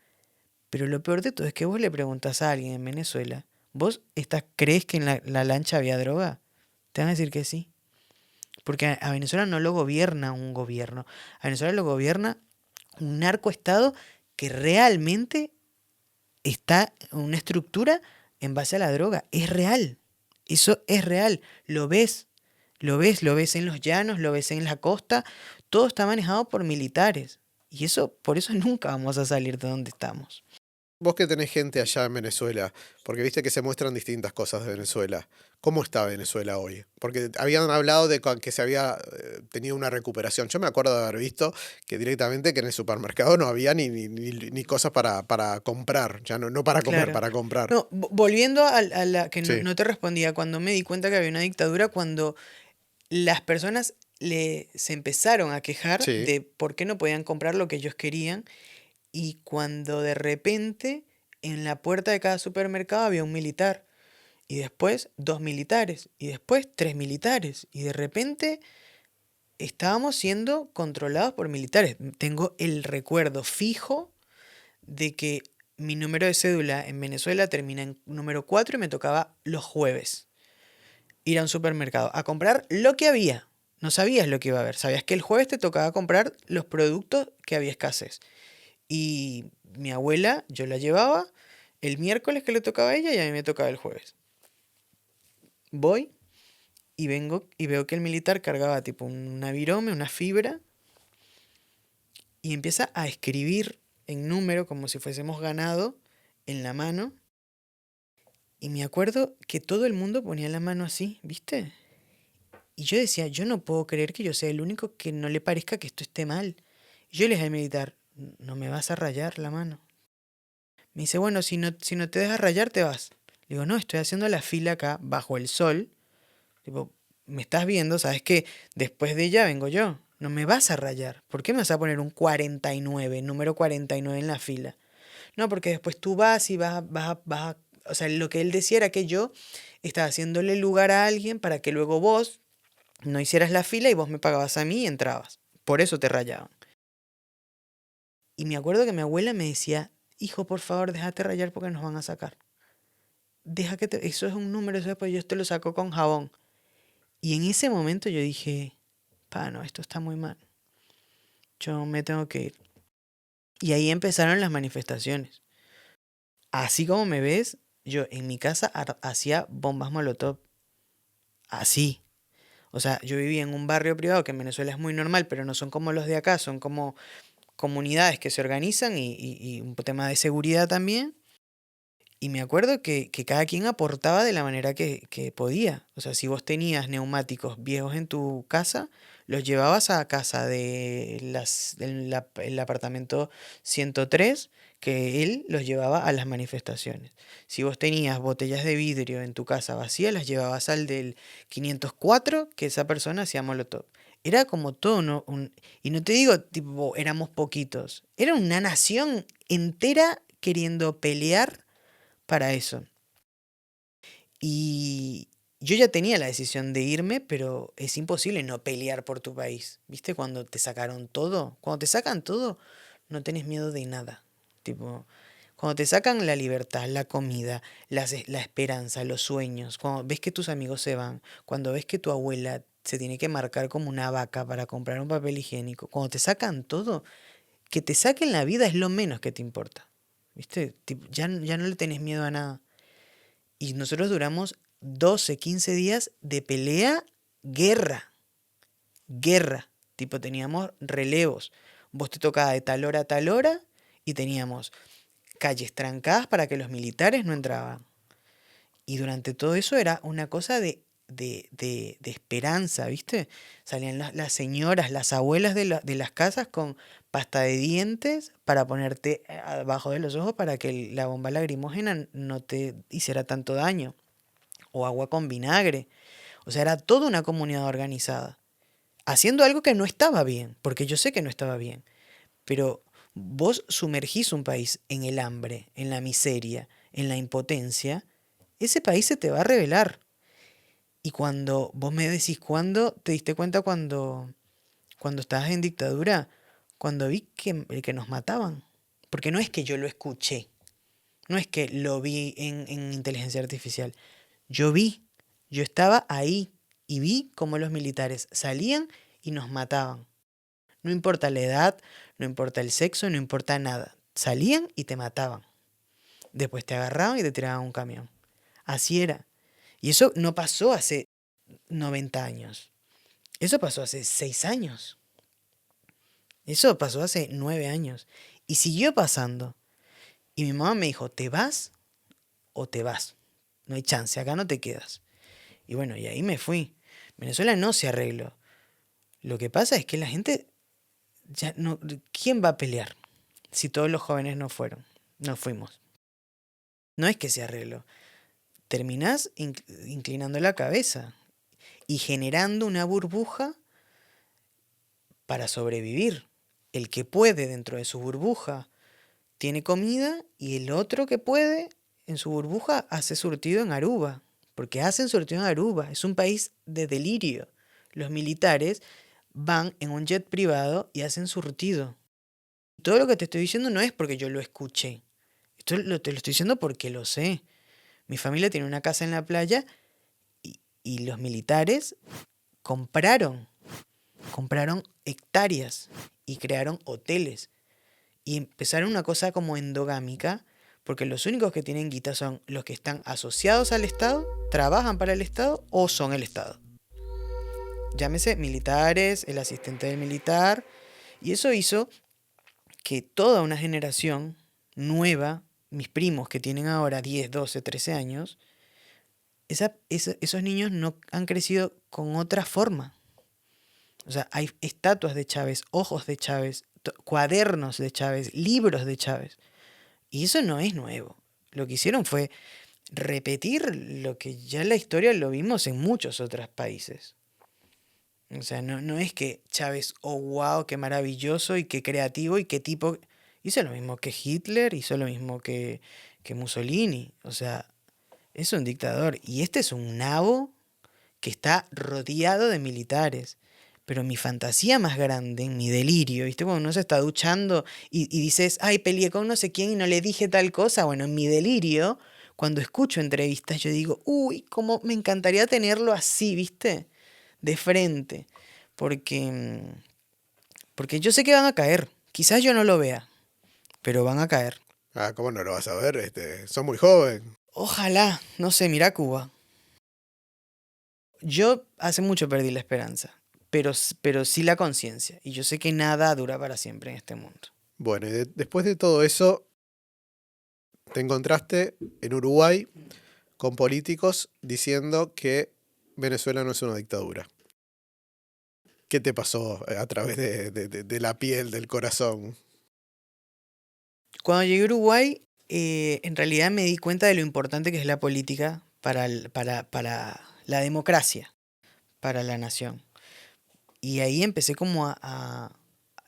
pero lo peor de todo es que vos le preguntas a alguien en Venezuela, ¿vos crees que en la lancha había droga? Te van a decir que sí. Porque a Venezuela no lo gobierna un gobierno. A Venezuela lo gobierna un narcoestado que realmente está en una estructura en base a la droga. Es real. Eso es real. Lo ves. Lo ves en los llanos, lo ves en la costa. Todo está manejado por militares. Y eso, por eso nunca vamos a salir de donde estamos. Vos que tenés gente allá en Venezuela, porque viste que se muestran distintas cosas de Venezuela. ¿Cómo está Venezuela hoy? Porque habían hablado de que se había tenido una recuperación. Yo me acuerdo de haber visto que directamente que en el supermercado no había ni cosas para comprar. Ya no para comer, Claro. para comprar. No, volviendo a la que Sí, no te respondía, cuando me di cuenta que había una dictadura, cuando las personas se empezaron a quejar sí. de por qué no podían comprar lo que ellos querían y cuando de repente en la puerta de cada supermercado había un militar y después dos militares y después tres militares y de repente estábamos siendo controlados por militares. Tengo el recuerdo fijo de que mi número de cédula en Venezuela termina en número 4 y me tocaba los jueves ir a un supermercado a comprar lo que había. No sabías lo que iba a haber. Sabías que el jueves te tocaba comprar los productos que había escasez. Y mi abuela, yo la llevaba el miércoles que le tocaba a ella y a mí me tocaba el jueves. Voy y vengo y veo que el militar cargaba tipo una virome, una fibra y empieza a escribir en número como si fuésemos ganado en la mano. Y me acuerdo que todo el mundo ponía la mano así, ¿viste? Y yo decía, yo no puedo creer que yo sea el único que no le parezca que esto esté mal. Y yo le dije al militar, no me vas a rayar la mano. Me dice, bueno, si no te dejas rayar, te vas. Le digo, no, estoy haciendo la fila acá, bajo el sol. Tipo, me estás viendo, sabes que después de ella vengo yo. No me vas a rayar. ¿Por qué me vas a poner un 49, número 49 en la fila? No, porque después tú vas y o sea, lo que él decía era que yo estaba haciéndole lugar a alguien para que luego vos no hicieras la fila y vos me pagabas a mí y entrabas. Por eso te rayaban. Y me acuerdo que mi abuela me decía, hijo, por favor, déjate rayar porque nos van a sacar. Eso es un número, eso después yo te lo saco con jabón. Y en ese momento yo dije, pa, no, esto está muy mal. Yo me tengo que ir. Y ahí empezaron las manifestaciones. Así como me ves, yo en mi casa hacía bombas molotov. Así. O sea, yo vivía en un barrio privado que en Venezuela es muy normal, pero no son como los de acá, son como comunidades que se organizan y un tema de seguridad también. Y me acuerdo que cada quien aportaba de la manera que podía. O sea, si vos tenías neumáticos viejos en tu casa, los llevabas a casa del apartamento 103, que él los llevaba a las manifestaciones. Si vos tenías botellas de vidrio en tu casa vacías, las llevabas al del 504, que esa persona hacía molotov. Era como todo, ¿no? Y no te digo, tipo, éramos poquitos. Era una nación entera queriendo pelear para eso. Y yo ya tenía la decisión de irme, pero es imposible no pelear por tu país. ¿Viste? Cuando te sacaron todo, cuando te sacan todo, no tenés miedo de nada. Tipo, cuando te sacan la libertad, la comida, la esperanza, los sueños, cuando ves que tus amigos se van, cuando ves que tu abuela se tiene que marcar como una vaca para comprar un papel higiénico, cuando te sacan todo, que te saquen la vida es lo menos que te importa. ¿Viste? Ya no le tenés miedo a nada. Y nosotros duramos 12, 15 días de pelea, guerra, guerra. Tipo, teníamos relevos. Vos te tocaba de tal hora a tal hora y teníamos calles trancadas para que los militares no entraban. Y durante todo eso era una cosa de esperanza, ¿viste? Salían las señoras, las abuelas de las casas con pasta de dientes para ponerte abajo de los ojos para que la bomba lagrimógena no te hiciera tanto daño. O agua con vinagre. O sea, era toda una comunidad organizada. Haciendo algo que no estaba bien, porque yo sé que no estaba bien. Pero vos sumergís un país en el hambre, en la miseria, en la impotencia, ese país se te va a rebelar. Y cuando vos me decís cuándo, te diste cuenta cuando estabas en dictadura, cuando vi que nos mataban. Porque no es que yo lo escuché, no es que lo vi en inteligencia artificial. Yo vi, yo estaba ahí y vi cómo los militares salían y nos mataban. No importa la edad, no importa el sexo, no importa nada. Salían y te mataban. Después te agarraban y te tiraban a un camión. Así era. Y eso no pasó hace 90 años. Eso pasó hace 6 años. Eso pasó hace 9 años. Y siguió pasando. Y mi mamá me dijo, ¿te vas o te vas? No hay chance, acá no te quedas. Y bueno, y ahí me fui. Venezuela no se arregló. Lo que pasa es que la gente ya no. ¿Quién va a pelear si todos los jóvenes no fueron? No fuimos. No es que se arregló. Terminás inclinando la cabeza y generando una burbuja para sobrevivir. El que puede dentro de su burbuja tiene comida y el otro que puede en su burbuja hace surtido en Aruba. Porque hacen surtido en Aruba. Es un país de delirio. Los militares van en un jet privado y hacen surtido. Todo lo que te estoy diciendo no es porque yo lo escuché. Te lo estoy diciendo porque lo sé. Mi familia tiene una casa en la playa y los militares compraron, compraron hectáreas y crearon hoteles. Y empezaron una cosa como endogámica, porque los únicos que tienen guita son los que están asociados al Estado, trabajan para el Estado o son el Estado. Llámese militares, el asistente del militar. Y eso hizo que toda una generación nueva, mis primos que tienen ahora 10 12 13 años, esos niños no han crecido con otra forma. O sea, hay estatuas de Chávez, ojos de Chávez, cuadernos de Chávez, libros de Chávez. Y eso no es nuevo. Lo que hicieron fue repetir lo que ya en la historia lo vimos en muchos otros países. O sea, no es que Chávez, oh wow, qué maravilloso y qué creativo y qué tipo. Hizo lo mismo que Hitler, hizo lo mismo que Mussolini. O sea, es un dictador. Y este es un nabo que está rodeado de militares. Pero mi fantasía más grande, en mi delirio, ¿viste? Cuando uno se está duchando y dices, ay, peleé con no sé quién y no le dije tal cosa. Bueno, en mi delirio, cuando escucho entrevistas, yo digo, uy, cómo me encantaría tenerlo así, ¿viste? De frente. Porque, porque yo sé que van a caer. Quizás yo no lo vea, pero van a caer. Ah, ¿cómo no lo vas a ver? Sos muy joven. Ojalá, no sé, mira Cuba. Yo hace mucho perdí la esperanza, pero sí la conciencia. Y yo sé que nada dura para siempre en este mundo. Bueno, y después de todo eso, te encontraste en Uruguay con políticos diciendo que Venezuela no es una dictadura. ¿Qué te pasó a través de la piel, del corazón? Cuando llegué a Uruguay, en realidad me di cuenta de lo importante que es la política para la democracia, para la nación. Y ahí empecé como a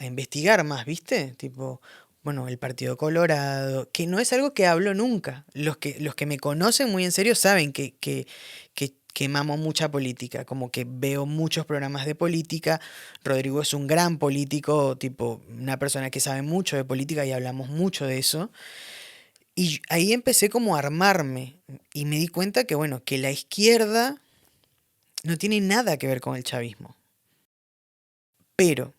investigar más, ¿viste? Tipo, bueno, el Partido Colorado, que no es algo que hablo nunca. Los que me conocen muy en serio saben que mamo mucha política, como que veo muchos programas de política. Rodrigo es un gran político, tipo, una persona que sabe mucho de política y hablamos mucho de eso. Y ahí empecé como a armarme y me di cuenta que, bueno, que la izquierda no tiene nada que ver con el chavismo. Pero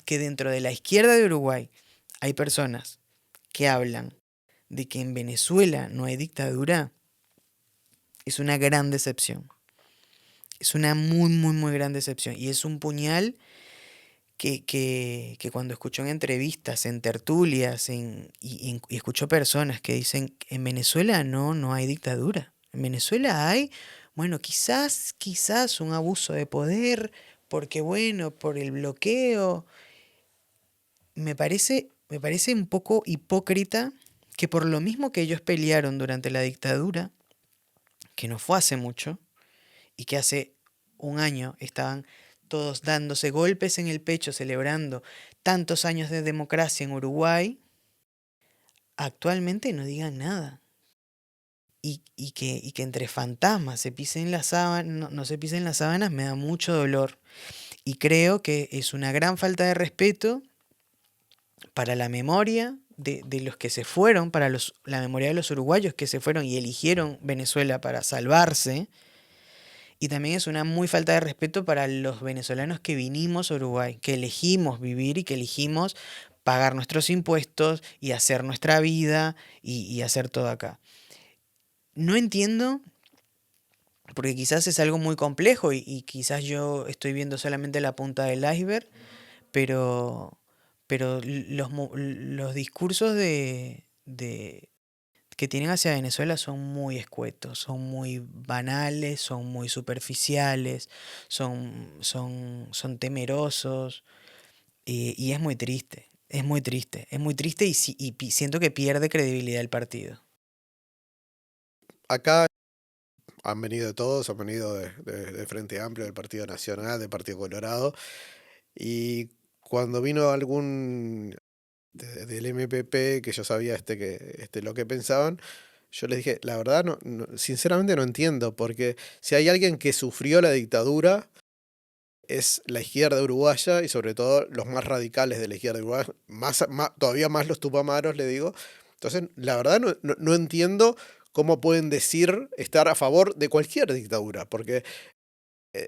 que dentro de la izquierda de Uruguay hay personas que hablan de que en Venezuela no hay dictadura, es una gran decepción. Es una muy, muy, muy gran decepción. Y es un puñal que cuando escucho en entrevistas, en tertulias, y escucho personas que dicen, en Venezuela no hay dictadura. En Venezuela hay, bueno, quizás un abuso de poder, porque bueno, por el bloqueo. Me parece un poco hipócrita que por lo mismo que ellos pelearon durante la dictadura, que no fue hace mucho, y que hace un año estaban todos dándose golpes en el pecho, celebrando tantos años de democracia en Uruguay, actualmente no digan nada. Y que entre fantasmas se pisen las sábanas, no se pisen las sábanas, me da mucho dolor. Y creo que es una gran falta de respeto para la memoria de los que se fueron, para la memoria de los uruguayos que se fueron y eligieron Venezuela para salvarse. Y también es una muy falta de respeto para los venezolanos que vinimos a Uruguay, que elegimos vivir y que elegimos pagar nuestros impuestos y hacer nuestra vida y hacer todo acá. No entiendo, porque quizás es algo muy complejo y quizás yo estoy viendo solamente la punta del iceberg, pero, pero los discursos que tienen hacia Venezuela son muy escuetos, son muy banales, son muy superficiales, son temerosos y es muy triste, es muy triste, es muy triste y siento que pierde credibilidad el partido. Acá han venido todos, han venido de Frente Amplio, del Partido Nacional, del Partido Colorado, y cuando vino algún del MPP, que yo sabía lo que pensaban, yo les dije, la verdad, sinceramente no entiendo, porque si hay alguien que sufrió la dictadura, es la izquierda uruguaya y sobre todo los más radicales de la izquierda uruguaya, todavía más los tupamaros, le digo. Entonces, la verdad no entiendo cómo pueden decir estar a favor de cualquier dictadura, porque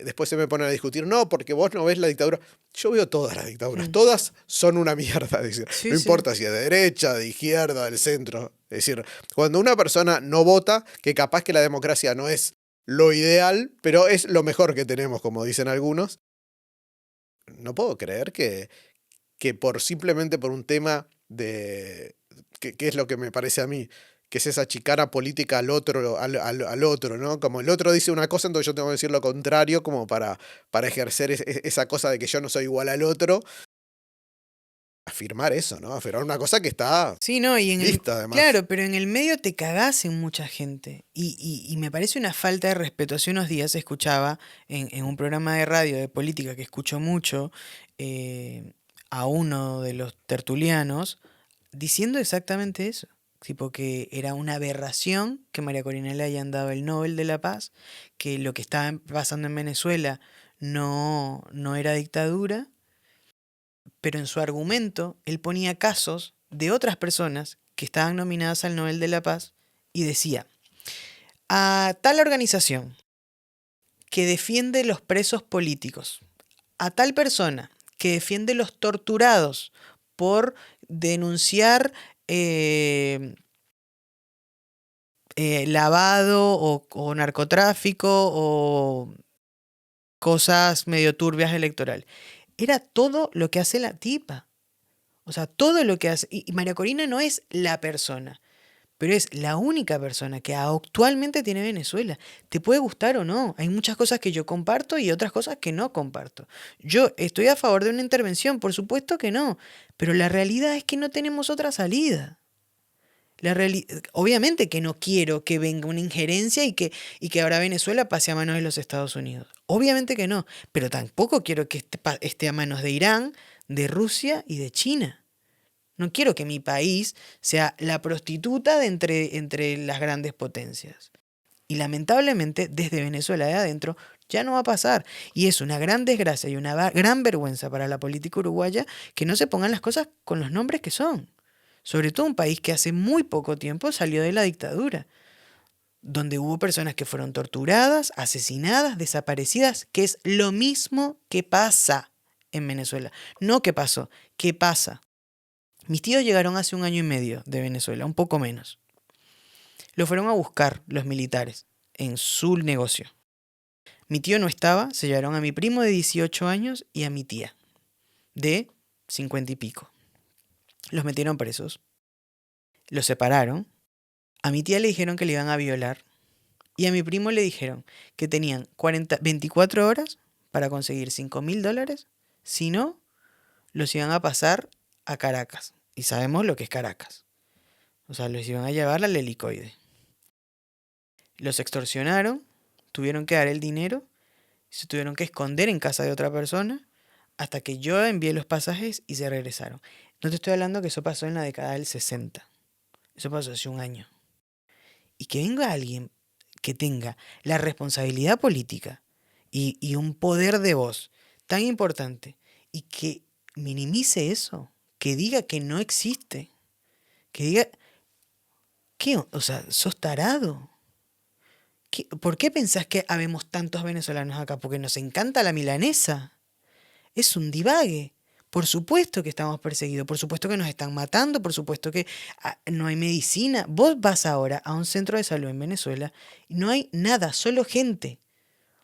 después se me ponen a discutir, no, porque vos no ves la dictadura. Yo veo todas las dictaduras, todas son una mierda. Es decir, Sí, no sí. importa si es de derecha, de izquierda, del centro. Es decir, cuando una persona no vota, que capaz que la democracia no es lo ideal, pero es lo mejor que tenemos, como dicen algunos, no puedo creer que simplemente por un tema de, que es lo que me parece a mí, que es esa chicana política al otro, al otro, ¿no? Como el otro dice una cosa, entonces yo tengo que decir lo contrario, como para ejercer esa cosa de que yo no soy igual al otro. Afirmar eso, ¿no? Afirmar una cosa que está Sí, no, lista, además. claro, pero en el medio te cagás en mucha gente. Y me parece una falta de respeto. Hace unos días escuchaba en un programa de radio de política que escucho mucho a uno de los tertulianos diciendo exactamente eso. Tipo que era una aberración que María Corina le hayan dado el Nobel de la Paz, que lo que estaba pasando en Venezuela no era dictadura, pero en su argumento él ponía casos de otras personas que estaban nominadas al Nobel de la Paz y decía, a tal organización que defiende los presos políticos, a tal persona que defiende los torturados por denunciar lavado o narcotráfico o cosas medio turbias electoral. Era todo lo que hace la tipa. O sea, todo lo que hace. Y María Corina no es la persona, pero es la única persona que actualmente tiene Venezuela. Te puede gustar o no. Hay muchas cosas que yo comparto y otras cosas que no comparto. Yo estoy a favor de una intervención, por supuesto que no. Pero la realidad es que no tenemos otra salida. Obviamente que no quiero que venga una injerencia y que ahora Venezuela pase a manos de los Estados Unidos. Obviamente que no. Pero tampoco quiero que esté a manos de Irán, de Rusia y de China. No quiero que mi país sea la prostituta de entre las grandes potencias. Y lamentablemente, desde Venezuela de adentro, ya no va a pasar. Y es una gran desgracia y una gran vergüenza para la política uruguaya que no se pongan las cosas con los nombres que son. Sobre todo un país que hace muy poco tiempo salió de la dictadura, donde hubo personas que fueron torturadas, asesinadas, desaparecidas, que es lo mismo que pasa en Venezuela. No que pasó, que pasa. Mis tíos llegaron hace 1 año y medio de Venezuela, un poco menos. Lo fueron a buscar los militares en su negocio. Mi tío no estaba, se llevaron a mi primo de 18 años y a mi tía de 50 y pico. Los metieron presos. Los separaron. A mi tía le dijeron que le iban a violar. Y a mi primo le dijeron que tenían 24 horas para conseguir $5.000. Si no, los iban a pasar a Caracas. Y sabemos lo que es Caracas. O sea, los iban a llevar al helicoide. Los extorsionaron, tuvieron que dar el dinero, se tuvieron que esconder en casa de otra persona hasta que yo envié los pasajes y se regresaron. No te estoy hablando que eso pasó en la década del 60. Eso pasó hace un año. Y que venga alguien que tenga la responsabilidad política y un poder de voz tan importante y que minimice eso, que diga que no existe, que diga, ¿qué? O sea, sos tarado. ¿Por qué pensás que habemos tantos venezolanos acá? Porque nos encanta la milanesa. Es un divague. Por supuesto que estamos perseguidos, por supuesto que nos están matando, por supuesto que no hay medicina. Vos vas ahora a un centro de salud en Venezuela y no hay nada, solo gente.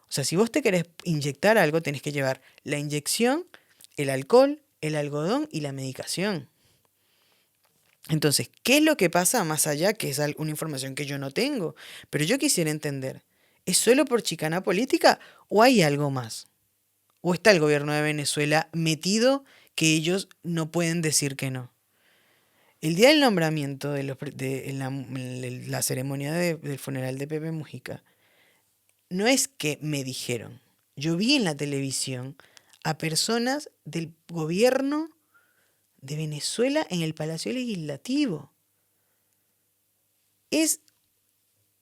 O sea, si vos te querés inyectar algo, tenés que llevar la inyección, el alcohol, el algodón y la medicación. Entonces, ¿qué es lo que pasa más allá? Que es una información que yo no tengo. Pero yo quisiera entender, ¿es solo por chicana política o hay algo más? ¿O está el gobierno de Venezuela metido que ellos no pueden decir que no? El día del nombramiento en la ceremonia del funeral de Pepe Mujica, no es que me dijeron. Yo vi en la televisión a personas del gobierno de Venezuela en el Palacio Legislativo. Es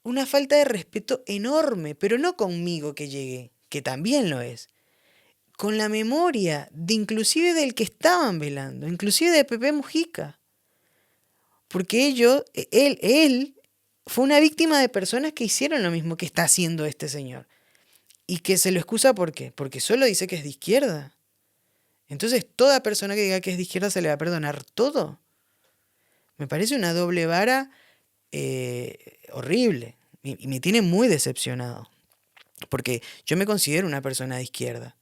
una falta de respeto enorme, pero no conmigo que llegué, que también lo es. Con la memoria de inclusive del que estaban velando, inclusive de Pepe Mujica. Porque él fue una víctima de personas que hicieron lo mismo que está haciendo este señor. Y que se lo excusa ¿por qué? Porque solo dice que es de izquierda. Entonces toda persona que diga que es de izquierda se le va a perdonar todo. Me parece una doble vara horrible. Y me tiene muy decepcionado. Porque yo me considero una persona de izquierda.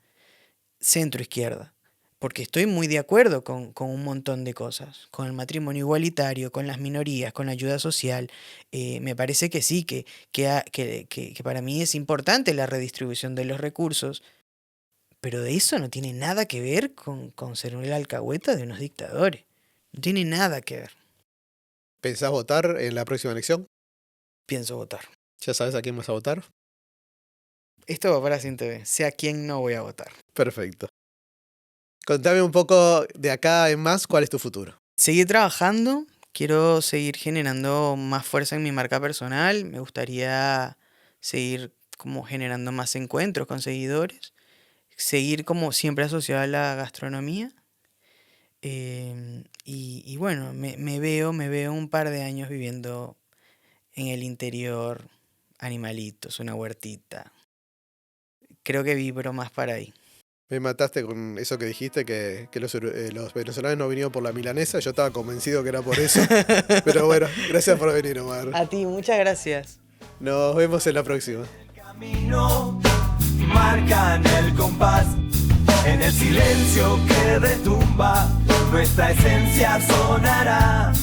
Centro izquierda, porque estoy muy de acuerdo con un montón de cosas, con el matrimonio igualitario, con las minorías, con la ayuda social. Me parece que sí, que para mí es importante la redistribución de los recursos, pero de eso no tiene nada que ver con ser el alcahueta de unos dictadores. No tiene nada que ver. ¿Pensás votar en la próxima elección? Pienso votar. ¿Ya sabes a quién vas a votar? Esto va para Sin TV. Sé a quién no voy a votar. Perfecto. Contame un poco de acá en más, ¿cuál es tu futuro? Seguir trabajando. Quiero seguir generando más fuerza en mi marca personal. Me gustaría seguir como generando más encuentros con seguidores. Seguir como siempre asociado a la gastronomía. Y bueno, me veo un par de años viviendo en el interior, animalitos, una huertita. Creo que vibro más para ahí. Me mataste con eso que dijiste, que los venezolanos no vinieron por la milanesa. Yo estaba convencido que era por eso. Pero bueno, gracias por venir, Omar. A ti, muchas gracias. Nos vemos en la próxima. El camino marcan el compás. En el silencio que retumba, nuestra esencia sonará,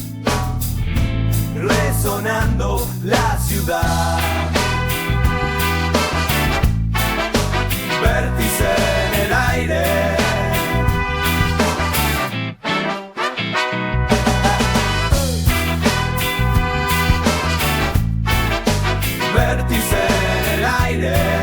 resonando la ciudad. Vértice en el aire. Vértice en el aire.